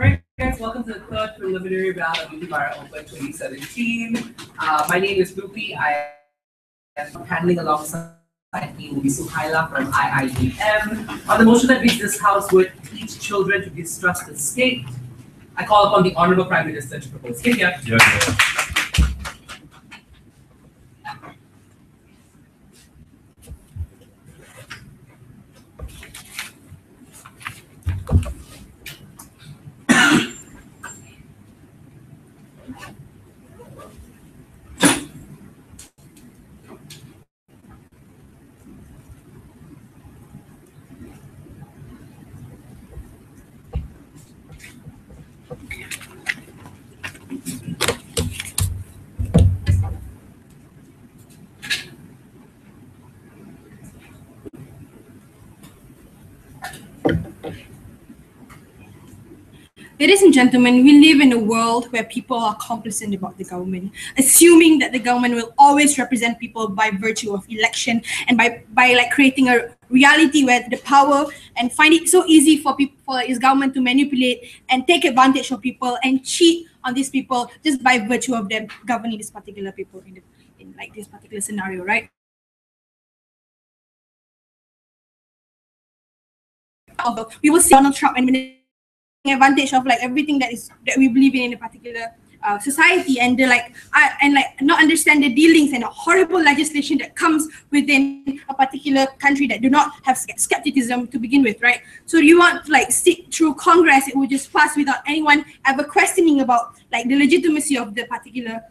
Alright guys, welcome to the third preliminary round of MIDP Open 2017. My name is Rupi. I am handling alongside me will be Suhaila from IIDM. On the motion that reads this House would teach children to distrust the state, I call upon the Honorable Prime Minister to propose. Kenya. Yeah. Ladies and gentlemen, we live in a world where people are complacent about the government, assuming that the government will always represent people by virtue of election and by like creating a reality where the power and find it so easy for people, for his government to manipulate and take advantage of people and cheat on these people just by virtue of them governing this particular people in like this particular scenario, right? We will see Donald Trump and advantage of like everything that we believe in a particular society, and not understand the dealings and the horrible legislation that comes within a particular country that do not have skepticism to begin with, right? So you want to like sit through Congress, it will just pass without anyone ever questioning about like the legitimacy of the particular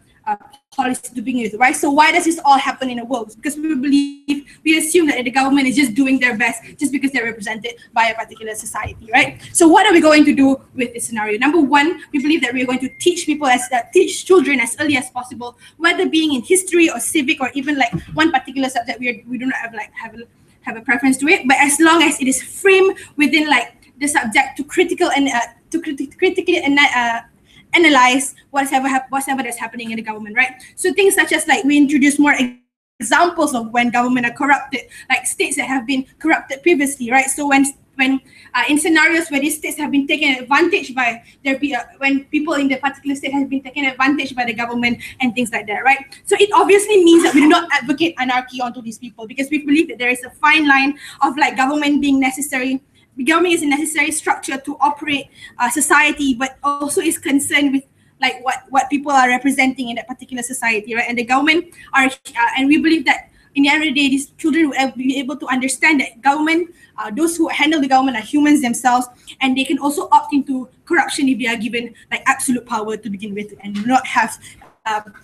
policy to begin with, right? So why does this all happen in the world? Because we assume that the government is just doing their best just because they're represented by a particular society, right? So what are we going to do with this scenario? Number one, we believe that we're going to teach teach children as early as possible, whether being in history or civic or even like one particular subject we do not have a preference to it, but as long as it is framed within like the subject to critically analyze whatever that's happening in the government, right? So things such as like we introduce more examples of when government are corrupted, like states that have been corrupted previously, right? So when in scenarios where these states have been taken advantage by when people in the particular state have been taken advantage by the government and things like that, right? So it obviously means that we do not advocate anarchy onto these people, because we believe that there is a fine line of like government being necessary. The government is a necessary structure to operate society, but also is concerned with like what people are representing in that particular society, right? And the government are, and we believe that in the end of the day, these children will be able to understand that government, those who handle the government are humans themselves, and they can also opt into corruption if they are given like absolute power to begin with, and do not have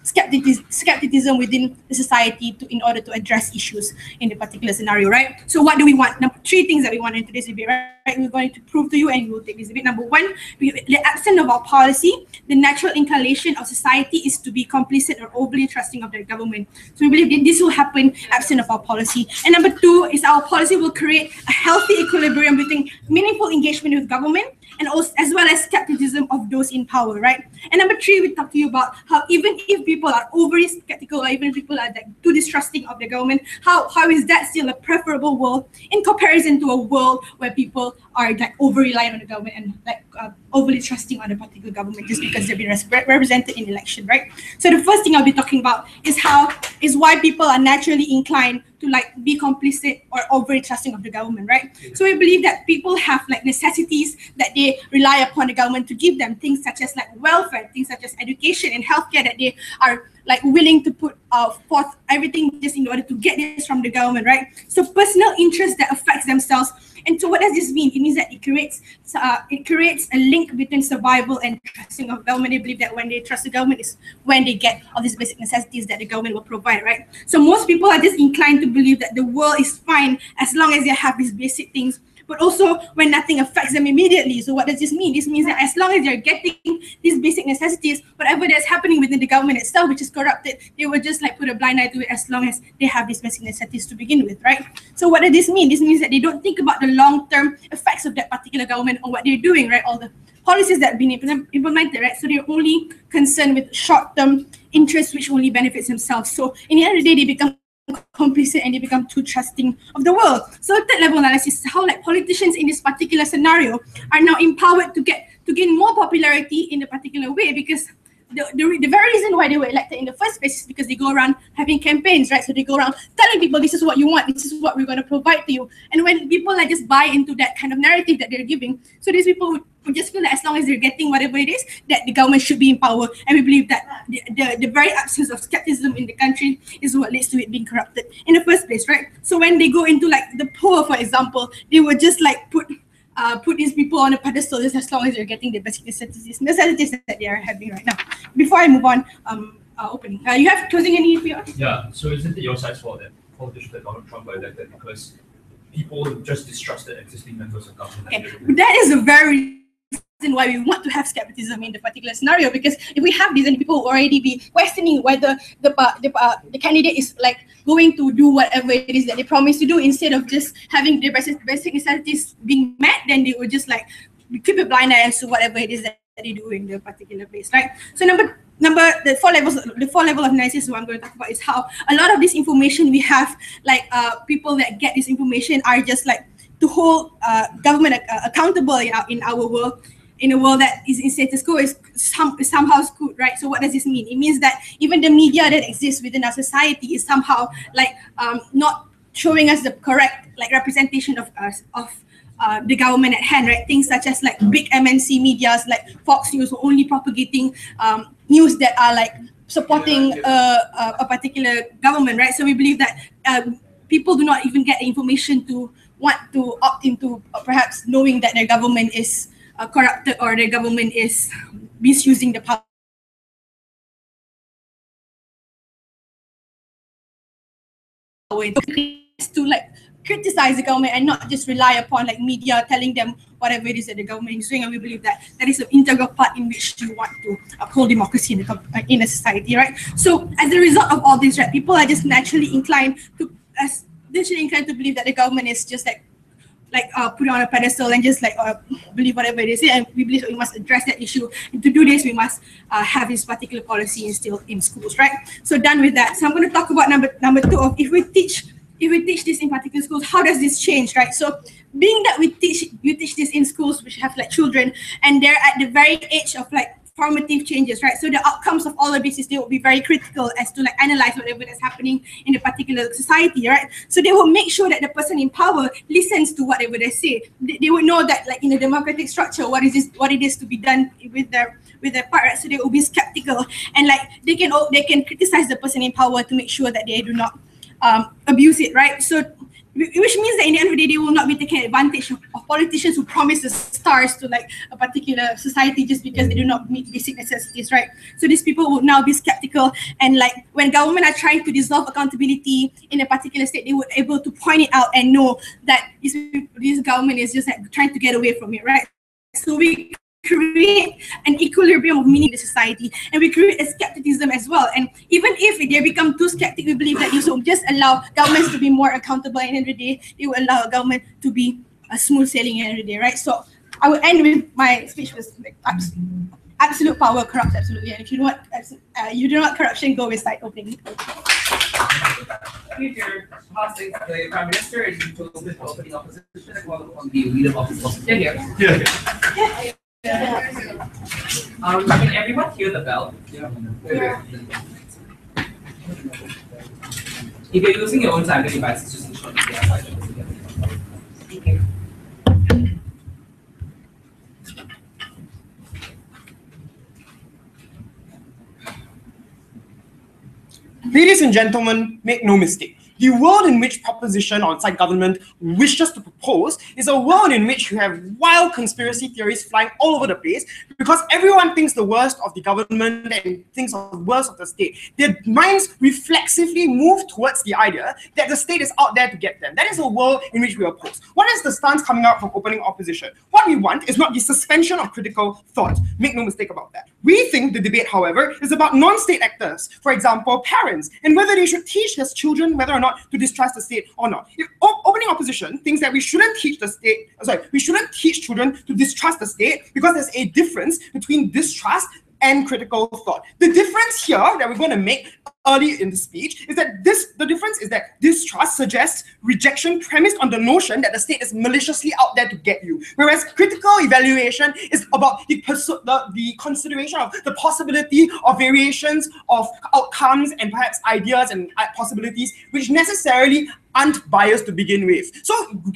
skepticism within the society in order to address issues in the particular scenario, right? So what do we want? Three things that we want in today's debate, right? We're going to prove to you, and we'll take this debate. Number one, the absence of our policy, the natural inclination of society is to be complicit or overly trusting of their government. So we believe that this will happen absent of our policy. And number two is our policy will create a healthy equilibrium between meaningful engagement with government and also as well as skepticism of those in power, right? And number three, we talk to you about how even if people are overly skeptical or even people are like too distrusting of the government, how is that still a preferable world in comparison to a world where people are like over reliant on the government and like overly trusting on a particular government just because they've been represented in election, right? So the first thing I'll be talking about is why people are naturally inclined to like be complicit or overly trusting of the government, right? So we believe that people have like necessities that they rely upon the government to give them, things such as like welfare, things such as education and healthcare, that they are like willing to put forth everything just in order to get this from the government, right? So personal interest that affects themselves. And so what does this mean? It means that it creates a link between survival and trusting of government. They believe that when they trust the government is when they get all these basic necessities that the government will provide, right? So most people are just inclined to believe that the world is fine as long as they have these basic things, but also when nothing affects them immediately. So what does this mean? This means that as long as they're getting these basic necessities, whatever that's happening within the government itself, which is corrupted, they will just like put a blind eye to it as long as they have these basic necessities to begin with, right? So what does this mean? This means that they don't think about the long-term effects of that particular government on what they're doing, right? All the policies that have been implemented, right? So they're only concerned with short-term interests, which only benefits themselves. So in the end of the day, they become complicit and they become too trusting of the world. So third level analysis is how like politicians in this particular scenario are now empowered to gain more popularity in a particular way, because the very reason why they were elected in the first place is because they go around having campaigns, right? So they go around telling people this is what you want, this is what we're going to provide to you. And when people like just buy into that kind of narrative that they're giving, so these people would just feel that as long as they're getting whatever it is, that the government should be in power. And we believe that the very absence of skepticism in the country is what leads to it being corrupted in the first place, right? So when they go into like the poor, for example, they would just like put these people on a pedestal just as long as they're getting the basic necessities that they are having right now. Before I move on, opening. You have closing any PR? Yeah, so isn't it your side's fault that politicians like Donald Trump were elected because people just distrusted existing members of government? Okay. That is a very reason why we want to have skepticism in the particular scenario, because if we have this, then people will already be questioning whether the candidate is like going to do whatever it is that they promised to do, instead of just having their basic necessities being met. Then they will just like keep a blind eye as to whatever it is that they do in the particular place, right? So the four level of analysis what I'm going to talk about is how a lot of this information we have, like people that get this information are just like to hold government accountable in our world, in a world that is in status quo, is somehow screwed, right? So what does this mean? It means that even the media that exists within our society is somehow like not showing us the correct like representation of us, of the government at hand, right? Things such as like big MNC medias like Fox News are only propagating news that are like supporting a particular government, right? So we believe that people do not even get the information to want to opt into perhaps knowing that their government is corrupted or their government is misusing the power to like criticize the government and not just rely upon like media telling them whatever it is that the government is doing. And we believe that that is an integral part in which you want to uphold democracy in a society, right? So as a result of all this, right, people are just naturally inclined to believe that the government is just like put it on a pedestal and just like believe whatever it is. And we believe that we must address that issue. And to do this, we must have this particular policy instilled in schools, right? So done with that. So I'm going to talk about number two of if we teach this in particular schools, how does this change, right? So being that you teach this in schools which have like children and they're at the very age of like formative changes, right? So the outcomes of all of this is they will be very critical as to like analyze whatever that's happening in a particular society, right? So they will make sure that the person in power listens to whatever they say. They would know that like in a democratic structure, what it is to be done with their part, right? So they will be skeptical and like they can criticize the person in power to make sure that they do not abuse it, right? So which means that in the end of the day, they will not be taking advantage of politicians who promise the stars to like a particular society just because they do not meet basic necessities, right? So these people will now be skeptical, and like when government are trying to dissolve accountability in a particular state, they were able to point it out and know that this government is just like trying to get away from it, right? So we create an equilibrium of meaning in the society, and we create a skepticism as well. And even if they become too skeptic, we believe that this will just allow governments to be more accountable, and at the end of the day, it will allow a government to be a smooth sailing at the end of the day, right? So I will end with my speech was like, absolute power corrupts absolutely, and if you do not corruption, go with side opening. If you're hosting the Prime Minister and you chose the opening opposition, well, on the leader of the opposition. Yeah. Can everyone hear the bell? Yeah. If you're using your own tablet devices, just ensure that they are silent. Thank you. Ladies and gentlemen, make no mistake. The world in which proposition outside government wishes to propose is a world in which you have wild conspiracy theories flying all over the place because everyone thinks the worst of the government and thinks of the worst of the state. Their minds reflexively move towards the idea that the state is out there to get them. That is a world in which we oppose. What is the stance coming out from opening opposition? What we want is not the suspension of critical thought. Make no mistake about that. We think the debate, however, is about non-state actors, for example, parents, and whether they should teach their children whether or not to distrust the state or not. If opening opposition thinks that we shouldn't teach children to distrust the state because there's a difference between distrust and critical thought. The difference here that we're going to make early in the speech is that the difference is that distrust suggests rejection premised on the notion that the state is maliciously out there to get you, whereas critical evaluation is about the consideration of the possibility of variations of outcomes and perhaps ideas and possibilities which necessarily aren't biased to begin with. So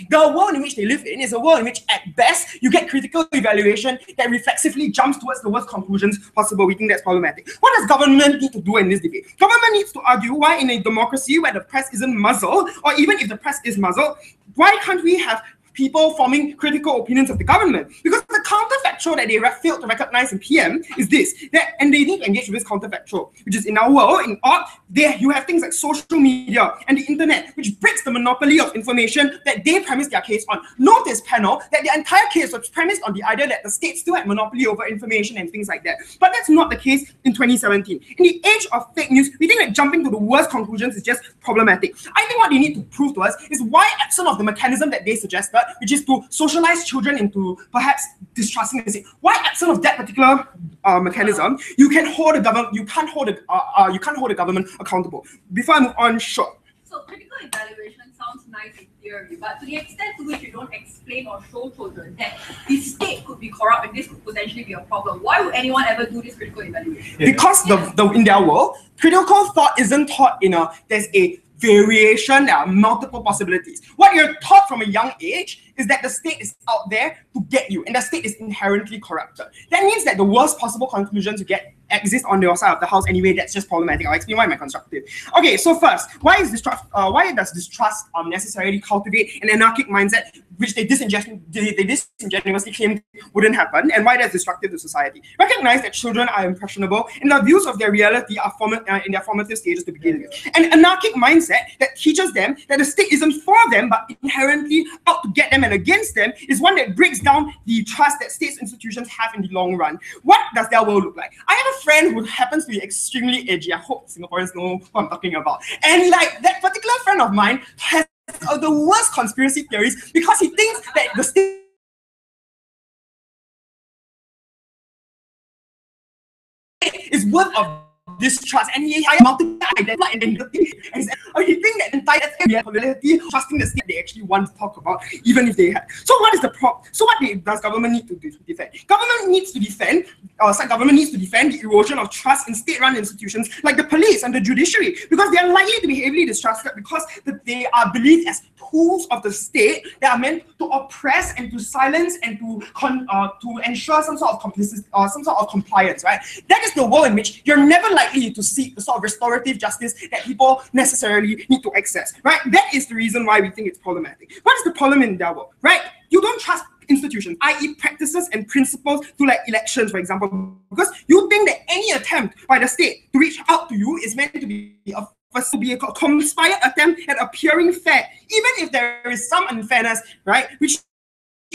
the world in which they live in is a world in which at best you get critical evaluation that reflexively jumps towards the worst conclusions possible. We think that's problematic. What does government need to do in this debate? Government needs to argue why in a democracy where the press isn't muzzled, or even if the press is muzzled, why can't we have people forming critical opinions of the government? Because the counterfactual that they failed to recognize in PM is this, and they need to engage with this counterfactual, which is in our world, in art, you have things like social media and the internet, which breaks the monopoly of information that they premise their case on. Notice, panel, that the entire case was premised on the idea that the state still had monopoly over information and things like that. But that's not the case in 2017. In the age of fake news, we think that jumping to the worst conclusions is just problematic. I think what they need to prove to us is why, absent of the mechanism that they suggested, which is to socialize children into perhaps distrusting the state, why, absent of that particular mechanism, you can't hold the government accountable. Before I move on, sure. So critical evaluation sounds nice in theory, but to the extent to which you don't explain or show children that the state could be corrupt and this could potentially be a problem, why would anyone ever do this critical evaluation? Because in their world, critical thought isn't taught in there's a variation, there are multiple possibilities. What you're taught from a young age is that the state is out there to get you, and the state is inherently corrupted. That means that the worst possible conclusions you get exist on your side of the house anyway. That's just problematic. I'll explain why am I constructive. Okay, so first, why does distrust necessarily cultivate an anarchic mindset which they disingenuously claimed wouldn't happen, and why that's destructive to society? Recognize that children are impressionable and the views of their reality are in their formative stages to begin with. An anarchic mindset that teaches them that the state isn't for them but inherently out to get them and against them is one that breaks down the trust that states institutions have in the long run. What does their world look like? I have a friend who happens to be extremely edgy. I hope Singaporeans know who I'm talking about. And like that particular friend of mine has the worst conspiracy theories because he thinks that the state is worth of distrust, and he has multiple identified identity. And he thinks that entire probability trusting the state they actually want to talk about, even if they had. So what is the problem? So what does government need to defend? Government needs to defend, government needs to defend the erosion of trust in state-run institutions like the police and the judiciary, because they are likely to be heavily distrusted because they are believed as tools of the state that are meant to oppress and to silence and to ensure some sort of complicity or some sort of compliance, right? That is the world in which you're never likely to seek the sort of restorative justice that people necessarily need to access, right? That is the reason why we think it's problematic. What is the problem in that world, right? You don't trust institutions, i.e. practices and principles to like elections, for example, because you think that any attempt by the state to reach out to you is meant to be a conspired attempt at appearing fair, even if there is some unfairness, right? Which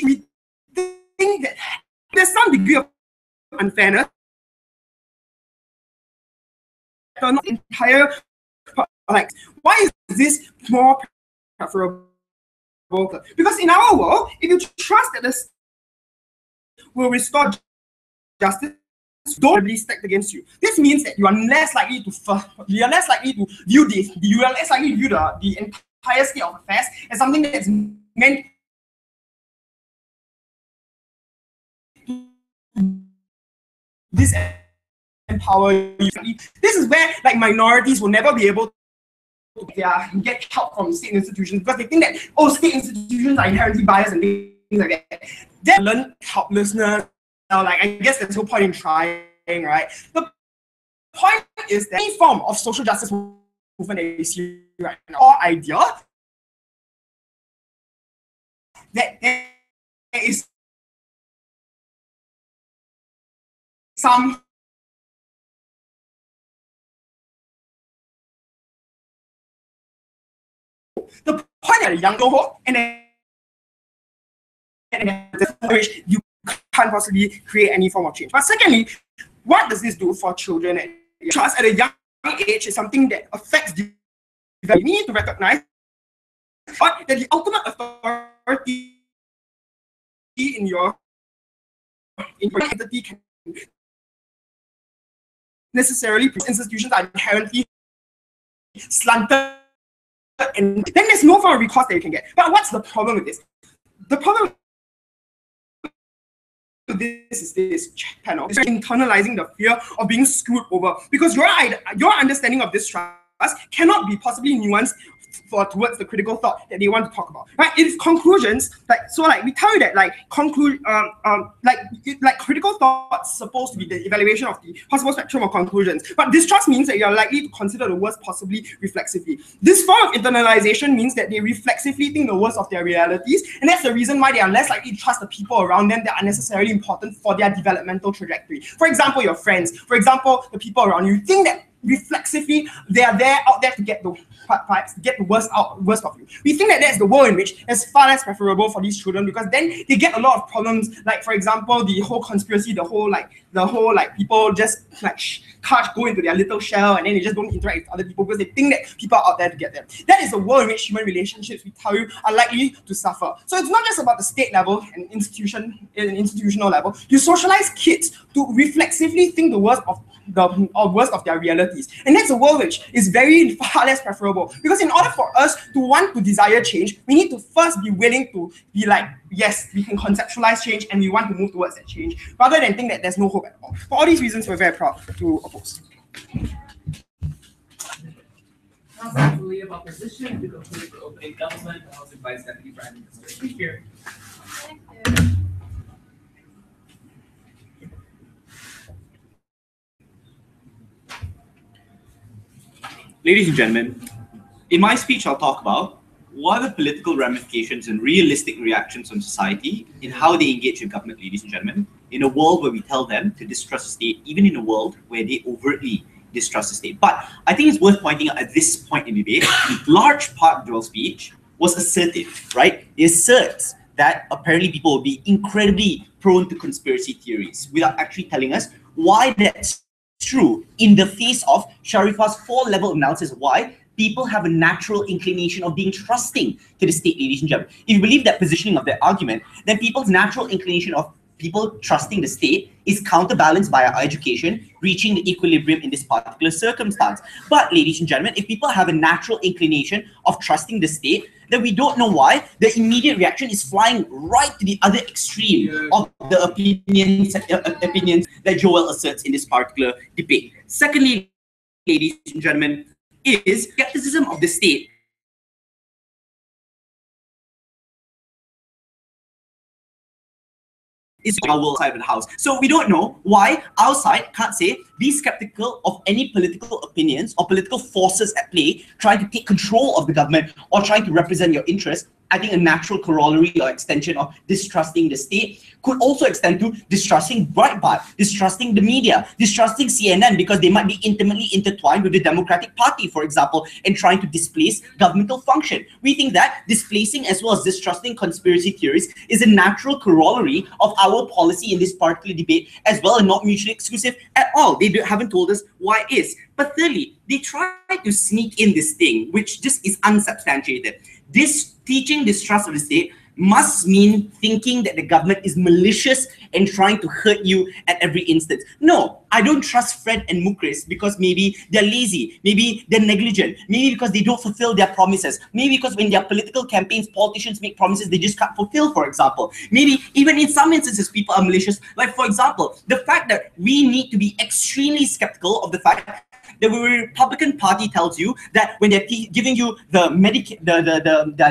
we think that there's some degree of unfairness. Not entire, like, why is this more preferable? Because in our world, if you trust that the state will restore justice, don't be stacked against you. This means that you are less likely to view the entire state of affairs as something that is meant to disempower you. This is where like minorities will never be able to get help from state institutions because they think that state institutions are inherently biased and things like that. They learn helplessness. Like, I guess there's no point in trying, right? The point is that any form of social justice movement that you see right now, or idea that there is some the point at a young cohort and which you can't possibly create any form of change. But secondly, what does this do for children? Trust at a young age is something that affects the development. You need to recognize that the ultimate authority in your entity can necessarily institutions are inherently slanted, and then there's no form of recourse that you can get. But what's the problem with this? The problem with this is this panel is internalizing the fear of being screwed over, because your understanding of this trust cannot be possibly nuanced towards the critical thought that they want to talk about, right? It's conclusions, we tell you that critical thought is supposed to be the evaluation of the possible spectrum of conclusions, but distrust means that you're likely to consider the worst possibly reflexively. This form of internalization means that they reflexively think the worst of their realities, and that's the reason why they are less likely to trust the people around them that are necessarily important for their developmental trajectory. For example, your friends, for example, the people around you, think that reflexively they are out there to get the worst of you. We think that that's the world in which is far less preferable for these children, because then they get a lot of problems, like for example the whole conspiracy, the whole people just go into their little shell and then they just don't interact with other people because they think that people are out there to get them. That is the world in which human relationships, we tell you, are likely to suffer. So it's not just about the state level and institutional level. You socialize kids to reflexively think the worst of their realities, and that's a world which is very far less preferable, because in order for us to want to desire change, we need to first be willing to be like, yes, we can conceptualize change and we want to move towards that change, rather than think that there's no hope at all. For all these reasons, we're very proud to oppose. Now, Lee, about position to conclude for opening government, I also advise Deputy Prime Minister. Thank you. Thank you. Ladies and gentlemen, in my speech, I'll talk about what are the political ramifications and realistic reactions on society in how they engage with government, ladies and gentlemen, in a world where we tell them to distrust the state, even in a world where they overtly distrust the state. But I think it's worth pointing out at this point in the debate, large part of Joel's speech was assertive, right? It asserts that apparently people will be incredibly prone to conspiracy theories without actually telling us why that's true in the face of Sharifa's 4-level analysis of why people have a natural inclination of being trusting to the state, ladies and gentlemen. If you believe that positioning of their argument, then people's natural inclination of people trusting the state is counterbalanced by our education reaching the equilibrium in this particular circumstance. But ladies and gentlemen, if people have a natural inclination of trusting the state, then we don't know why the immediate reaction is flying right to the other extreme of the opinions that Joel asserts in this particular debate. Secondly, ladies and gentlemen, is skepticism of the state is our side of the house. So we don't know why our side can't say be skeptical of any political opinions or political forces at play trying to take control of the government or trying to represent your interests. I think a natural corollary or extension of distrusting the state could also extend to distrusting Breitbart, distrusting the media, distrusting CNN, because they might be intimately intertwined with the Democratic Party, for example, and trying to displace governmental function. We think that displacing as well as distrusting conspiracy theories is a natural corollary of our policy in this particular debate as well, and not mutually exclusive at all. They haven't told us why it is. But thirdly, they try to sneak in this thing, which just is unsubstantiated. This teaching distrust of the state must mean thinking that the government is malicious and trying to hurt you at every instance. No, I don't trust Fred and Mukris because maybe they're lazy, maybe they're negligent, maybe because they don't fulfill their promises, maybe because when their political campaigns, politicians make promises they just can't fulfill, for example. Maybe even in some instances, people are malicious. Like, for example, the fact that we need to be extremely skeptical of the fact that the Republican Party tells you that when they're giving you the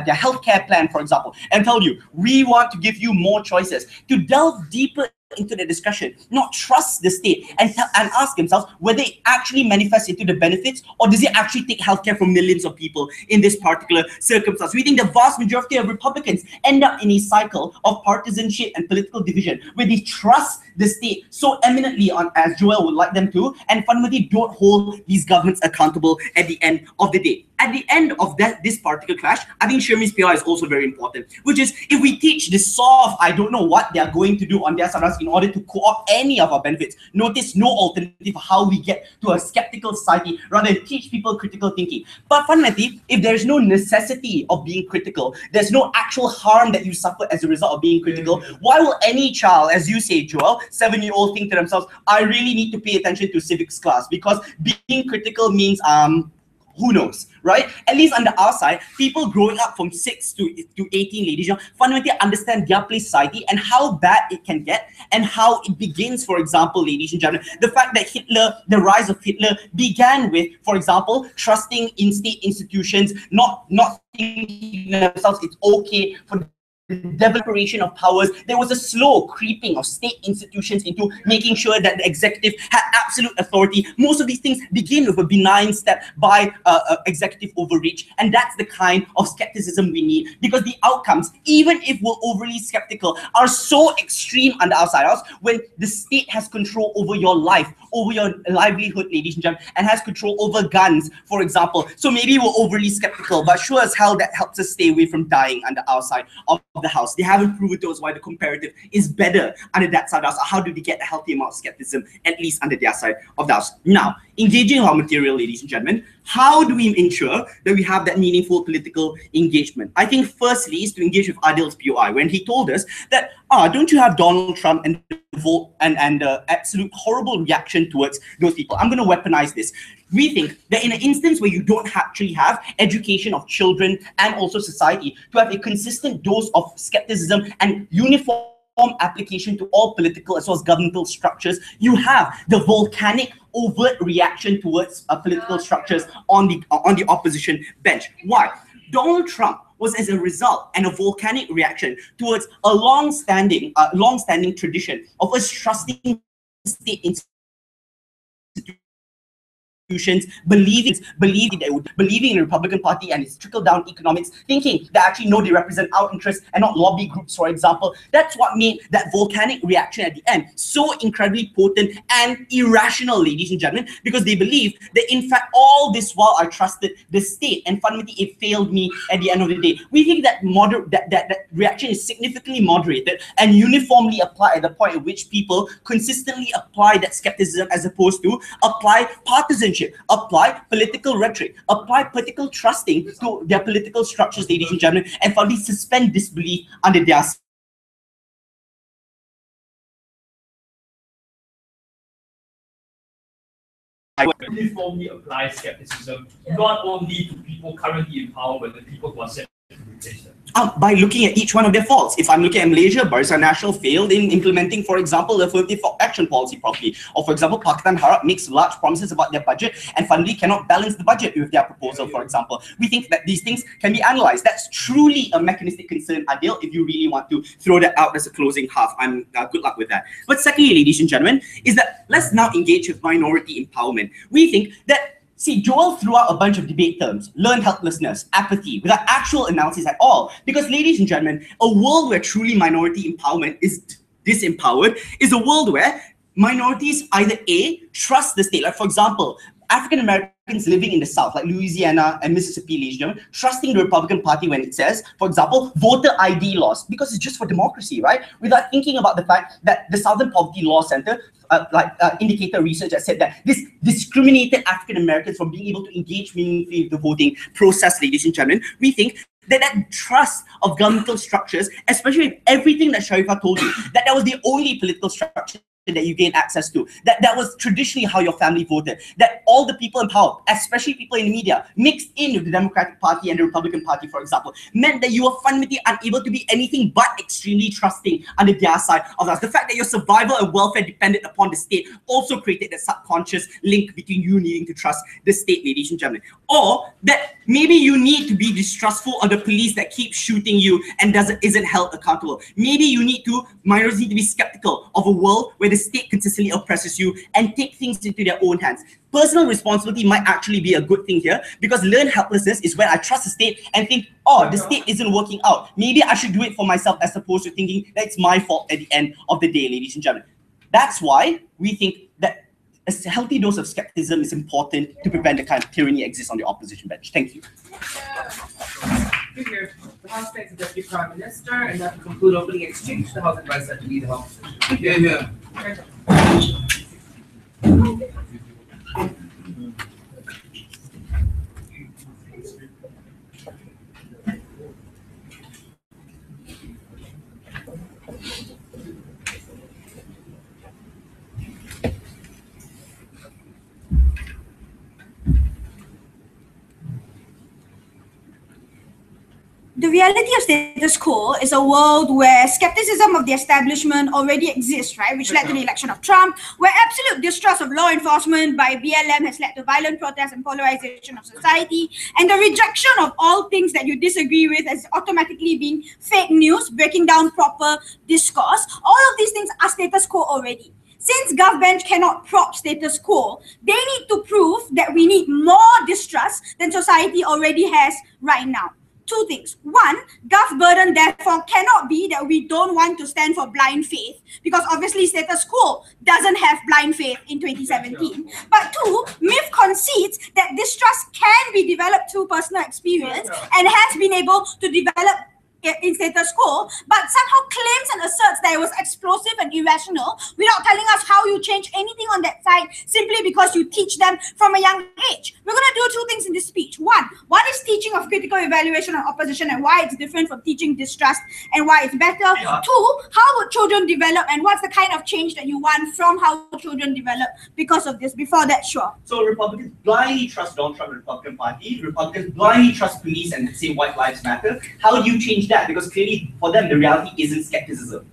healthcare plan, for example, and tell you, we want to give you more choices, to delve deeper into the discussion, not trust the state and ask themselves whether it actually manifests into the benefits or does it actually take healthcare from millions of people in this particular circumstance. We think the vast majority of Republicans end up in a cycle of partisanship and political division where they trust the state so eminently on as Joel would like them to, and fundamentally don't hold these governments accountable at the end of the day. at the end of this particular clash, I think Shirmi's PR is also very important, which is if we teach this soft, I don't know what they are going to do on their side in order to co-opt any of our benefits. Notice no alternative how we get to a skeptical society rather than teach people critical thinking. But fundamentally, if there's no necessity of being critical, there's no actual harm that you suffer as a result of being critical, why will any child, as you say, Joel, 7-year-old, think to themselves, I really need to pay attention to civics class because being critical means who knows, right? At least on the outside, people growing up from 6 to 18, ladies and gentlemen, fundamentally understand their place in society and how bad it can get and how it begins, for example, ladies and gentlemen, the fact that the rise of Hitler began with, for example, trusting in state institutions, not thinking themselves it's okay for the devolution of powers. There was a slow creeping of state institutions into making sure that the executive had absolute authority. Most of these things begin with a benign step by executive overreach, and that's the kind of skepticism we need, because the outcomes, even if we're overly skeptical, are so extreme on the outside house when the state has control over your life, over your livelihood, ladies and gentlemen, and has control over guns, for example. So maybe we're overly skeptical, but sure as hell that helps us stay away from dying on the outside of the house. They haven't proven to us why the comparative is better under that side of the house. How do they get a healthy amount of skepticism, at least under their side of the house? Now, engaging our material, ladies and gentlemen, how do we ensure that we have that meaningful political engagement? I think firstly is to engage with Adil's POI when he told us that, don't you have Donald Trump and the vote and the absolute horrible reaction towards those people? I'm going to weaponize this. We think that in an instance where you don't actually have education of children and also society, to have a consistent dose of skepticism and uniform application to all political as well as governmental structures, you have the volcanic overt reaction towards political structures on the opposition bench. Why? Donald Trump was as a result and a volcanic reaction towards a long-standing tradition of us trusting state institutions, believing in the Republican Party and its trickle-down economics, thinking that actually no, they represent our interests and not lobby groups, for example. That's what made that volcanic reaction at the end so incredibly potent and irrational, ladies and gentlemen, because they believe that in fact all this while I trusted the state and fundamentally it failed me at the end of the day. We think that that reaction is significantly moderated and uniformly applied at the point at which people consistently apply that skepticism as opposed to apply partisanship, apply political rhetoric, apply political trusting to their political structures, ladies and gentlemen, and finally suspend disbelief under their uniformly apply skepticism, not only to people currently in power, but the people who are set to replace them. By looking at each one of their faults. If I'm looking at Malaysia, Barisan Nasional failed in implementing, for example, the affirmative action policy properly. Or for example, Pakatan Harap makes large promises about their budget and finally cannot balance the budget with their proposal, for example. We think that these things can be analyzed. That's truly a mechanistic concern, Adil, if you really want to throw that out as a closing half. Good luck with that. But secondly, ladies and gentlemen, is that let's now engage with minority empowerment. We think that see, Joel threw out a bunch of debate terms, learned helplessness, apathy, without actual analysis at all. Because, ladies and gentlemen, a world where truly minority empowerment is disempowered is a world where minorities either A, trust the state, like for example, African Americans living in the South, like Louisiana and Mississippi, ladies and gentlemen, trusting the Republican Party when it says, for example, voter ID laws, because it's just for democracy, right? Without thinking about the fact that the Southern Poverty Law Center indicator research that said that this discriminated African Americans from being able to engage meaningfully with the voting process, ladies and gentlemen. We think that trust of governmental structures, especially with everything that Sharifah told you, that was the only political structure that you gain access to, that was traditionally how your family voted, that all the people in power, especially people in the media, mixed in with the Democratic Party and the Republican Party, for example, meant that you were fundamentally unable to be anything but extremely trusting under their side of us. The fact that your survival and welfare depended upon the state also created that subconscious link between you needing to trust the state, ladies and gentlemen. Or that maybe you need to be distrustful of the police that keeps shooting you and isn't held accountable. Maybe you need to, minorities need to be skeptical of a world where the state consistently oppresses you and take things into their own hands. Personal responsibility might actually be a good thing here, because learned helplessness is when I trust the state and think, oh, the state isn't working out. Maybe I should do it for myself, as opposed to thinking that it's my fault at the end of the day, ladies and gentlemen. That's why we think that a healthy dose of skepticism is important to prevent the kind of tyranny exists on the opposition bench. Thank you. Thank you. The House thanks the Deputy Prime Minister, and that will conclude opening exchange. The House invites that to lead the opposition. Yeah. The reality of status quo is a world where skepticism of the establishment already exists, right? Which led to the election of Trump, where absolute distrust of law enforcement by BLM has led to violent protests and polarization of society, and the rejection of all things that you disagree with as automatically being fake news, breaking down proper discourse. All of these things are status quo already. Since GovBench cannot prop status quo, they need to prove that we need more distrust than society already has right now. Two things. One, Gov burden therefore cannot be that we don't want to stand for blind faith, because obviously status quo doesn't have blind faith in 2017. But two, MIF concedes that distrust can be developed through personal experience and has been able to develop in status quo, but somehow claims and asserts that it was explosive and irrational without telling us how you change anything on that side simply because you teach them from a young age. We're going to do two things in this speech. One, what is teaching of critical evaluation on opposition and why it's different from teaching distrust and why it's better. Two, how would children develop and what's the kind of change that you want from how children develop because of this. Before that, sure. So Republicans blindly trust Donald Trump and the Republican Party. Republicans blindly trust police and say white lives matter. How do you change that? Because clearly for them the reality isn't skepticism.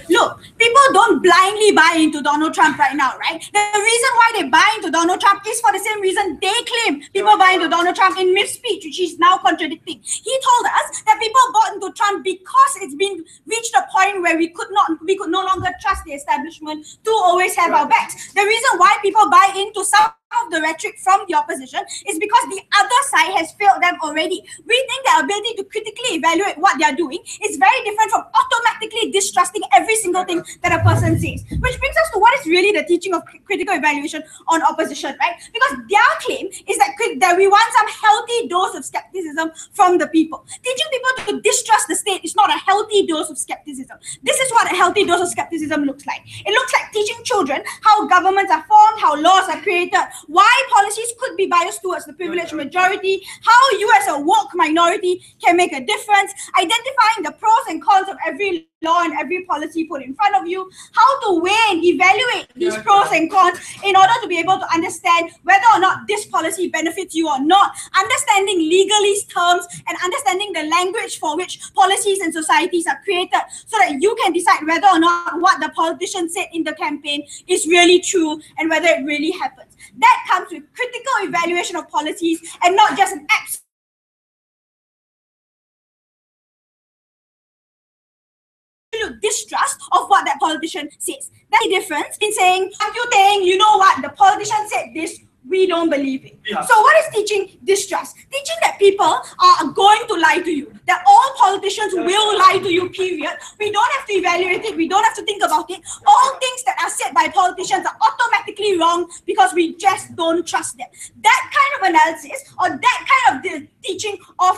Look, people don't blindly buy into Donald Trump right now, right? The reason why they buy into Donald Trump is for the same reason they claim people buy into Donald Trump in MIF's speech, which he's now contradicting. He told us that people bought into Trump because it's been reached a point where we could no longer trust the establishment to always have our backs. The reason why people buy into some of the rhetoric from the opposition is because the other side has failed them already. We think their ability to critically evaluate what they're doing is very different from automatically distrusting every single thing that a person says. Which brings us to what is really the teaching of critical evaluation on opposition, right? Because their claim is that we want some healthy dose of skepticism from the people. Teaching people to distrust the state is not a healthy dose of skepticism. This is what a healthy dose of skepticism looks like. It looks like teaching children how governments are formed, how laws are created, why policies could be biased towards the privileged majority, how you as a woke minority can make a difference, identifying the pros and cons of every law and every policy put in front of you, how to weigh and evaluate these pros and cons in order to be able to understand whether or not this policy benefits you or not, understanding legalese terms and understanding the language for which policies and societies are created so that you can decide whether or not what the politician said in the campaign is really true and whether it really happens. That comes with critical evaluation of policies and not just an absolute distrust of what that politician says. That's the difference in saying, you know what, the politician said this, we don't believe it. Yeah. So what is teaching distrust? Teaching that people are going to lie to you, that all politicians will lie to you, period. We don't have to evaluate it, we don't have to think about it. All things that are said by politicians are automatically wrong because we just don't trust them. That kind of analysis or that kind of the teaching of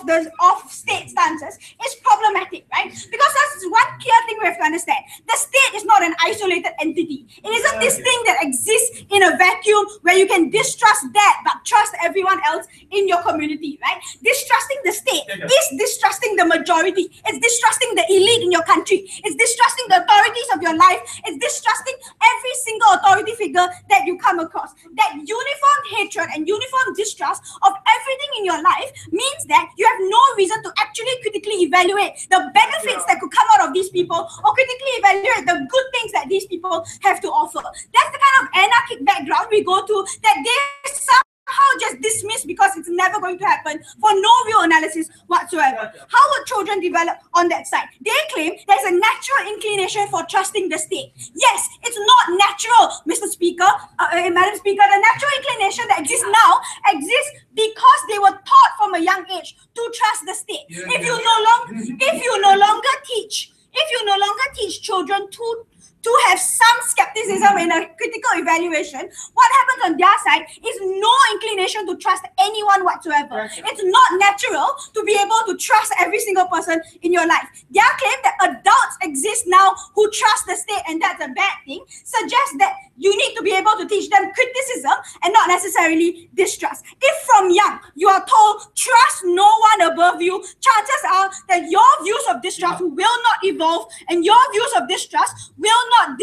state stances is problematic, right? Because that's one clear thing we have to understand. The state is not an isolated entity. It isn't this thing that exists in a vacuum where you can distrust that but trust everyone else in your community, right? Distrusting the state is distrusting the majority. It's distrusting the elite in your country. It's distrusting the authorities of your life. It's distrusting every single authority figure that you come across. That uniform hatred and uniform distrust of everything in your life means that you have no reason to actually critically evaluate the benefits that could come out of these people or critically evaluate the good things that these people have to offer. That's the kind of anarchic background we go to that they somehow just dismiss because it's never going to happen for no real analysis whatsoever. How would children develop on that side? They claim there's a natural inclination for trusting the state. Yes, it's not natural, Mr. Speaker, Madam Speaker. The natural inclination that exists now exists because they were taught from a young age to trust the state. If you no longer teach children to to have some skepticism in a critical evaluation, what happens on their side is no inclination to trust anyone whatsoever. It's not natural to be able to trust every single person in your life. Their claim that adults exist now who trust the state and that's a bad thing suggests that you need to be able to teach them criticism and not necessarily distrust. If from young you are told trust no one above you, chances are that your views of distrust will not evolve and your views of distrust will not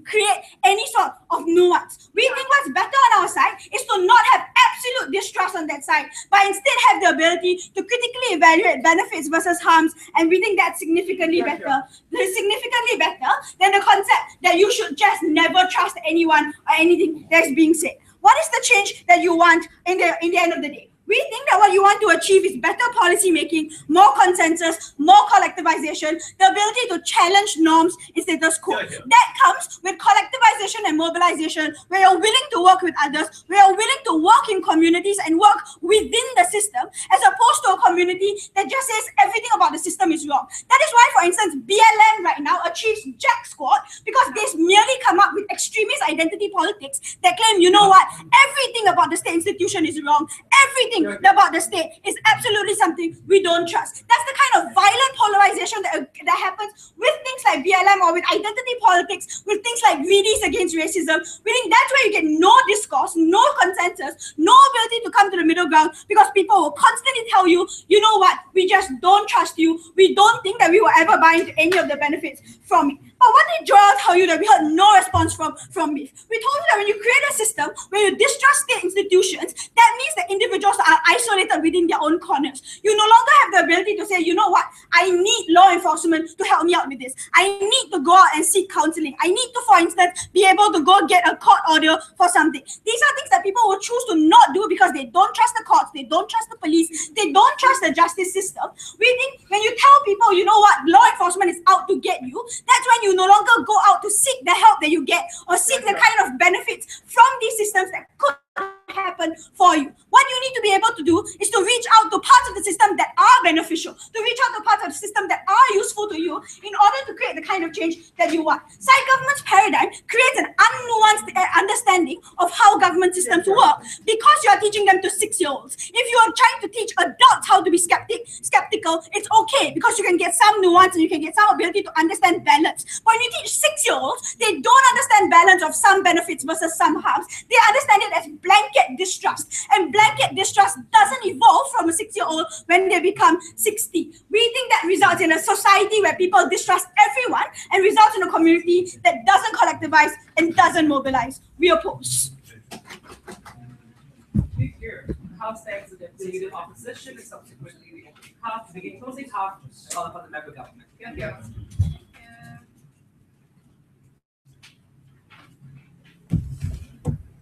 create any sort of nuance. We think what's better on our side is to not have absolute distrust on that side, but instead have the ability to critically evaluate benefits versus harms, and we think that's significantly better. Significantly better than the concept that you should just never trust anyone or anything that's being said. What is the change that you want in the end of the day? We think that what you want to achieve is better policy making, more consensus, more collectivization, the ability to challenge norms in status quo. That comes with collectivization and mobilization, where you're willing to work with others, where you're willing to work in communities and work within the system, as opposed to a community that just says everything about the system is wrong. That is why, for instance, BLM right now achieves jack squat, because they merely come up with extremist identity politics that claim, you know what, everything about the state institution is wrong, everything about the state is absolutely something we don't trust. That's the kind of violent polarization that happens with things like BLM or with identity politics, with things like VDs against racism. We think that's where you get no discourse, no consensus, no ability to come to the middle ground, because people will constantly tell you, you know what, we just don't trust you. We don't think that we will ever buy into any of the benefits from it. But what did Joel tell you that we heard no response from me? We told you that when you create a system where you distrust state institutions, that means that individuals are isolated within their own corners. You no longer have the ability to say, you know what, I need law enforcement to help me out with this. I need to go out and seek counseling. I need to, for instance, be able to go get a court order for something. These are things that people will choose to not do because they don't trust the courts, they don't trust the police, they don't trust the justice system. We think when you tell people, you know what, law enforcement is out to get you, that's when you no longer go out to seek the help that you get or seek the kind of benefits from these systems that could happen for you. What you need to be able to do is to reach out to parts of the system that are beneficial, to reach out to parts of the system that are useful to you in order to create the kind of change that you want. Side government's paradigm creates an unnuanced understanding of how government systems work because you are teaching them to 6-year-olds. If you are trying to teach adults how to be skeptical, it's okay because you can get some nuance and you can get some ability to understand balance. But when you teach 6-year-olds, they don't understand balance of some benefits versus some harms. They understand it as blanket distrust, and blanket distrust doesn't evolve from a 6-year-old when they become 60. We think that results in a society where people distrust everyone and results in a community that doesn't collectivize and doesn't mobilize. We oppose. Here, House stands in the Legislative Opposition and subsequently the opening half to begin closing half for the member government. Yeah.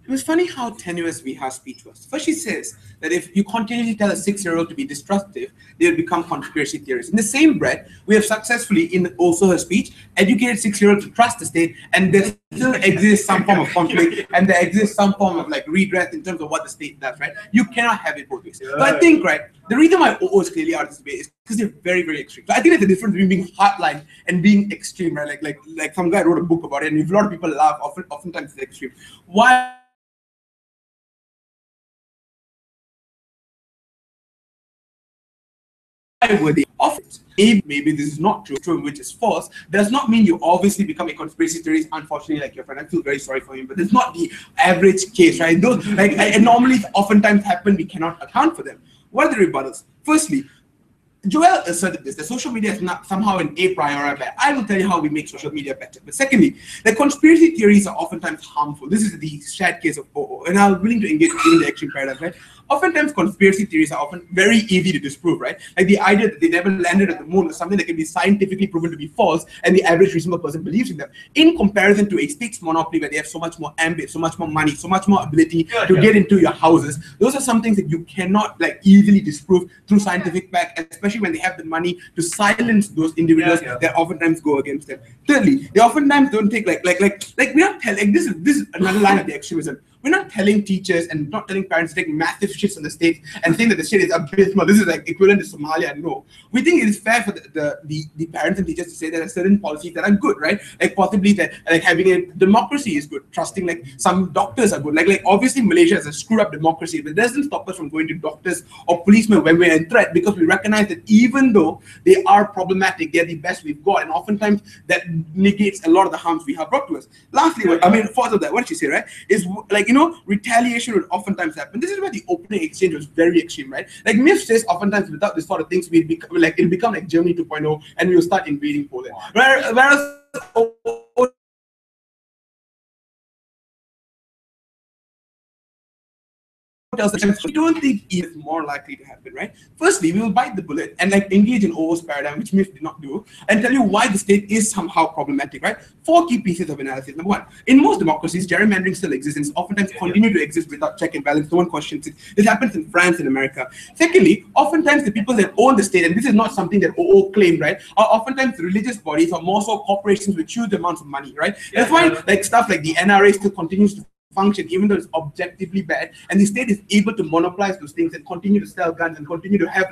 It was funny how tenuous Viha's speech was. First, she says that if you continually tell a 6-year-old to be destructive, they will become conspiracy theorists. In the same breath, we have successfully, in also her speech, educated 6-year-olds to trust the state, and there still exists some form of conflict, and there exists some form of like redress in terms of what the state does, right? You cannot have it both ways. So I think, right, the reason why OO is clearly out of this debate is because they're very, very extreme. So I think there's a difference between being hardline and being extreme, right? Like some guy wrote a book about it, and if a lot of people laugh, oftentimes it's extreme. Why were they of it? If maybe this is not true, which is false, does not mean you obviously become a conspiracy theorist, unfortunately, like your friend. I feel very sorry for him, but it's not the average case, right? Those like anomalies oftentimes happen, we cannot account for them. What are the rebuttals? Firstly, Joel asserted this, that social media is not somehow an a priori bad. I will tell you how we make social media better. But secondly, the conspiracy theories are oftentimes harmful. This is the shared case of OO, and I'm willing to engage in the extreme paradigm, right? Oftentimes, conspiracy theories are often very easy to disprove, right? Like the idea that they never landed at the moon is something that can be scientifically proven to be false, and the average reasonable person believes in them. In comparison to a state's monopoly, where they have so much more ambit, so much more money, so much more ability to get into your houses, those are some things that you cannot like easily disprove through scientific fact, especially when they have the money to silence those individuals that oftentimes go against them. Thirdly, they oftentimes don't take like we don't tell, like this is another line of the extremism. We're not telling teachers and not telling parents to take massive shifts in the state and saying that the state is abysmal. This is like equivalent to Somalia. No, we think it is fair for the parents and teachers to say there are certain policies that are good, right? Like possibly that like having a democracy is good, trusting like some doctors are good. Like obviously Malaysia has a screwed up democracy, but it doesn't stop us from going to doctors or policemen when we're in threat, because we recognize that even though they are problematic, they're the best we've got, and oftentimes that negates a lot of the harms we have brought to us. Lastly, fourth of that, what did she say, right? Is like, retaliation would oftentimes happen. This is where the opening exchange was very extreme, right? Like Miff says, oftentimes without this sort of things, it'll become like Germany 2.0, and we'll start invading Poland. Whereas we don't think it's more likely to happen, right? Firstly, we will bite the bullet and like engage in O's paradigm, which MIF did not do, and tell you why the state is somehow problematic, right? 4 key pieces of analysis. Number 1, in most democracies, gerrymandering still exists and oftentimes continue to exist without check and balance. No one questions it. This happens in France and America. Secondly, oftentimes the people that own the state, and this is not something that OO claimed, right, are oftentimes religious bodies or more so corporations with huge amounts of money, right? That's why like stuff like the NRA still continues to function even though it's objectively bad, and the state is able to monopolize those things and continue to sell guns and continue to have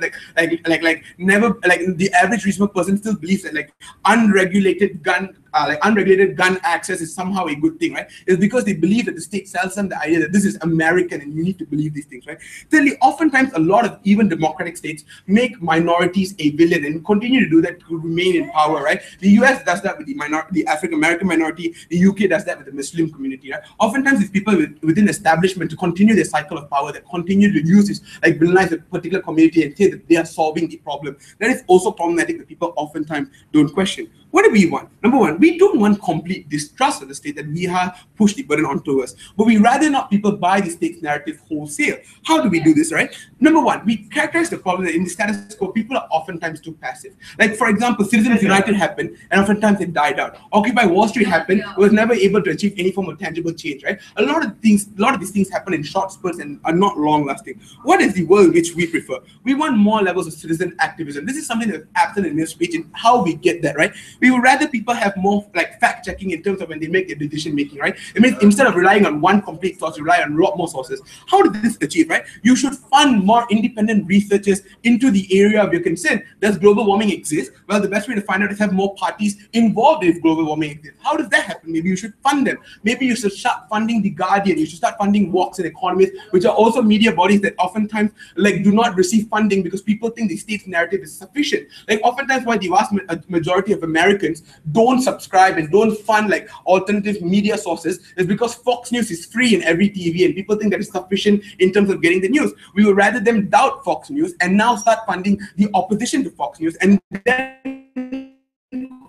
never the average reasonable person still believes that like unregulated gun access is somehow a good thing, right? It's because they believe that the state sells them the idea that this is American and you need to believe these things, right? Thirdly, oftentimes a lot of even democratic states make minorities a villain and continue to do that to remain in power, right? The US does that with the African American minority. The UK does that with the Muslim community, right? Oftentimes it's people within establishment to continue their cycle of power that continue to use this, like villainize a particular community and say that they are solving the problem. That is also problematic that people oftentimes don't question. What do we want? Number 1, we don't want complete distrust of the state that we have pushed the burden onto us, but we rather not people buy the state's narrative wholesale. How do we do this, right? Number 1, we characterize the problem that in the status quo, people are oftentimes too passive. Like for example, Citizens United happened and oftentimes it died out. Occupy Wall Street happened, was never able to achieve any form of tangible change, right? A lot of these things happen in short spurts and are not long lasting. What is the world which we prefer? We want more levels of citizen activism. This is something that's absent in this speech, and how we get that, right? We would rather people have more like fact checking in terms of when they make their decision making, right? It means instead of relying on one complete source, you rely on a lot more sources. How did this achieve, right? You should fund more independent researchers into the area of your concern. Does global warming exist? Well, the best way to find out is have more parties involved if global warming exists. How does that happen? Maybe you should fund them. Maybe you should start funding The Guardian. You should start funding Vox and Economist, which are also media bodies that oftentimes like do not receive funding because people think the state's narrative is sufficient. Like oftentimes why the vast majority of Americans don't subscribe and don't fund like alternative media sources is because Fox News is free in every TV and people think that is sufficient in terms of getting the news. We would rather them doubt Fox News and now start funding the opposition to Fox News, and then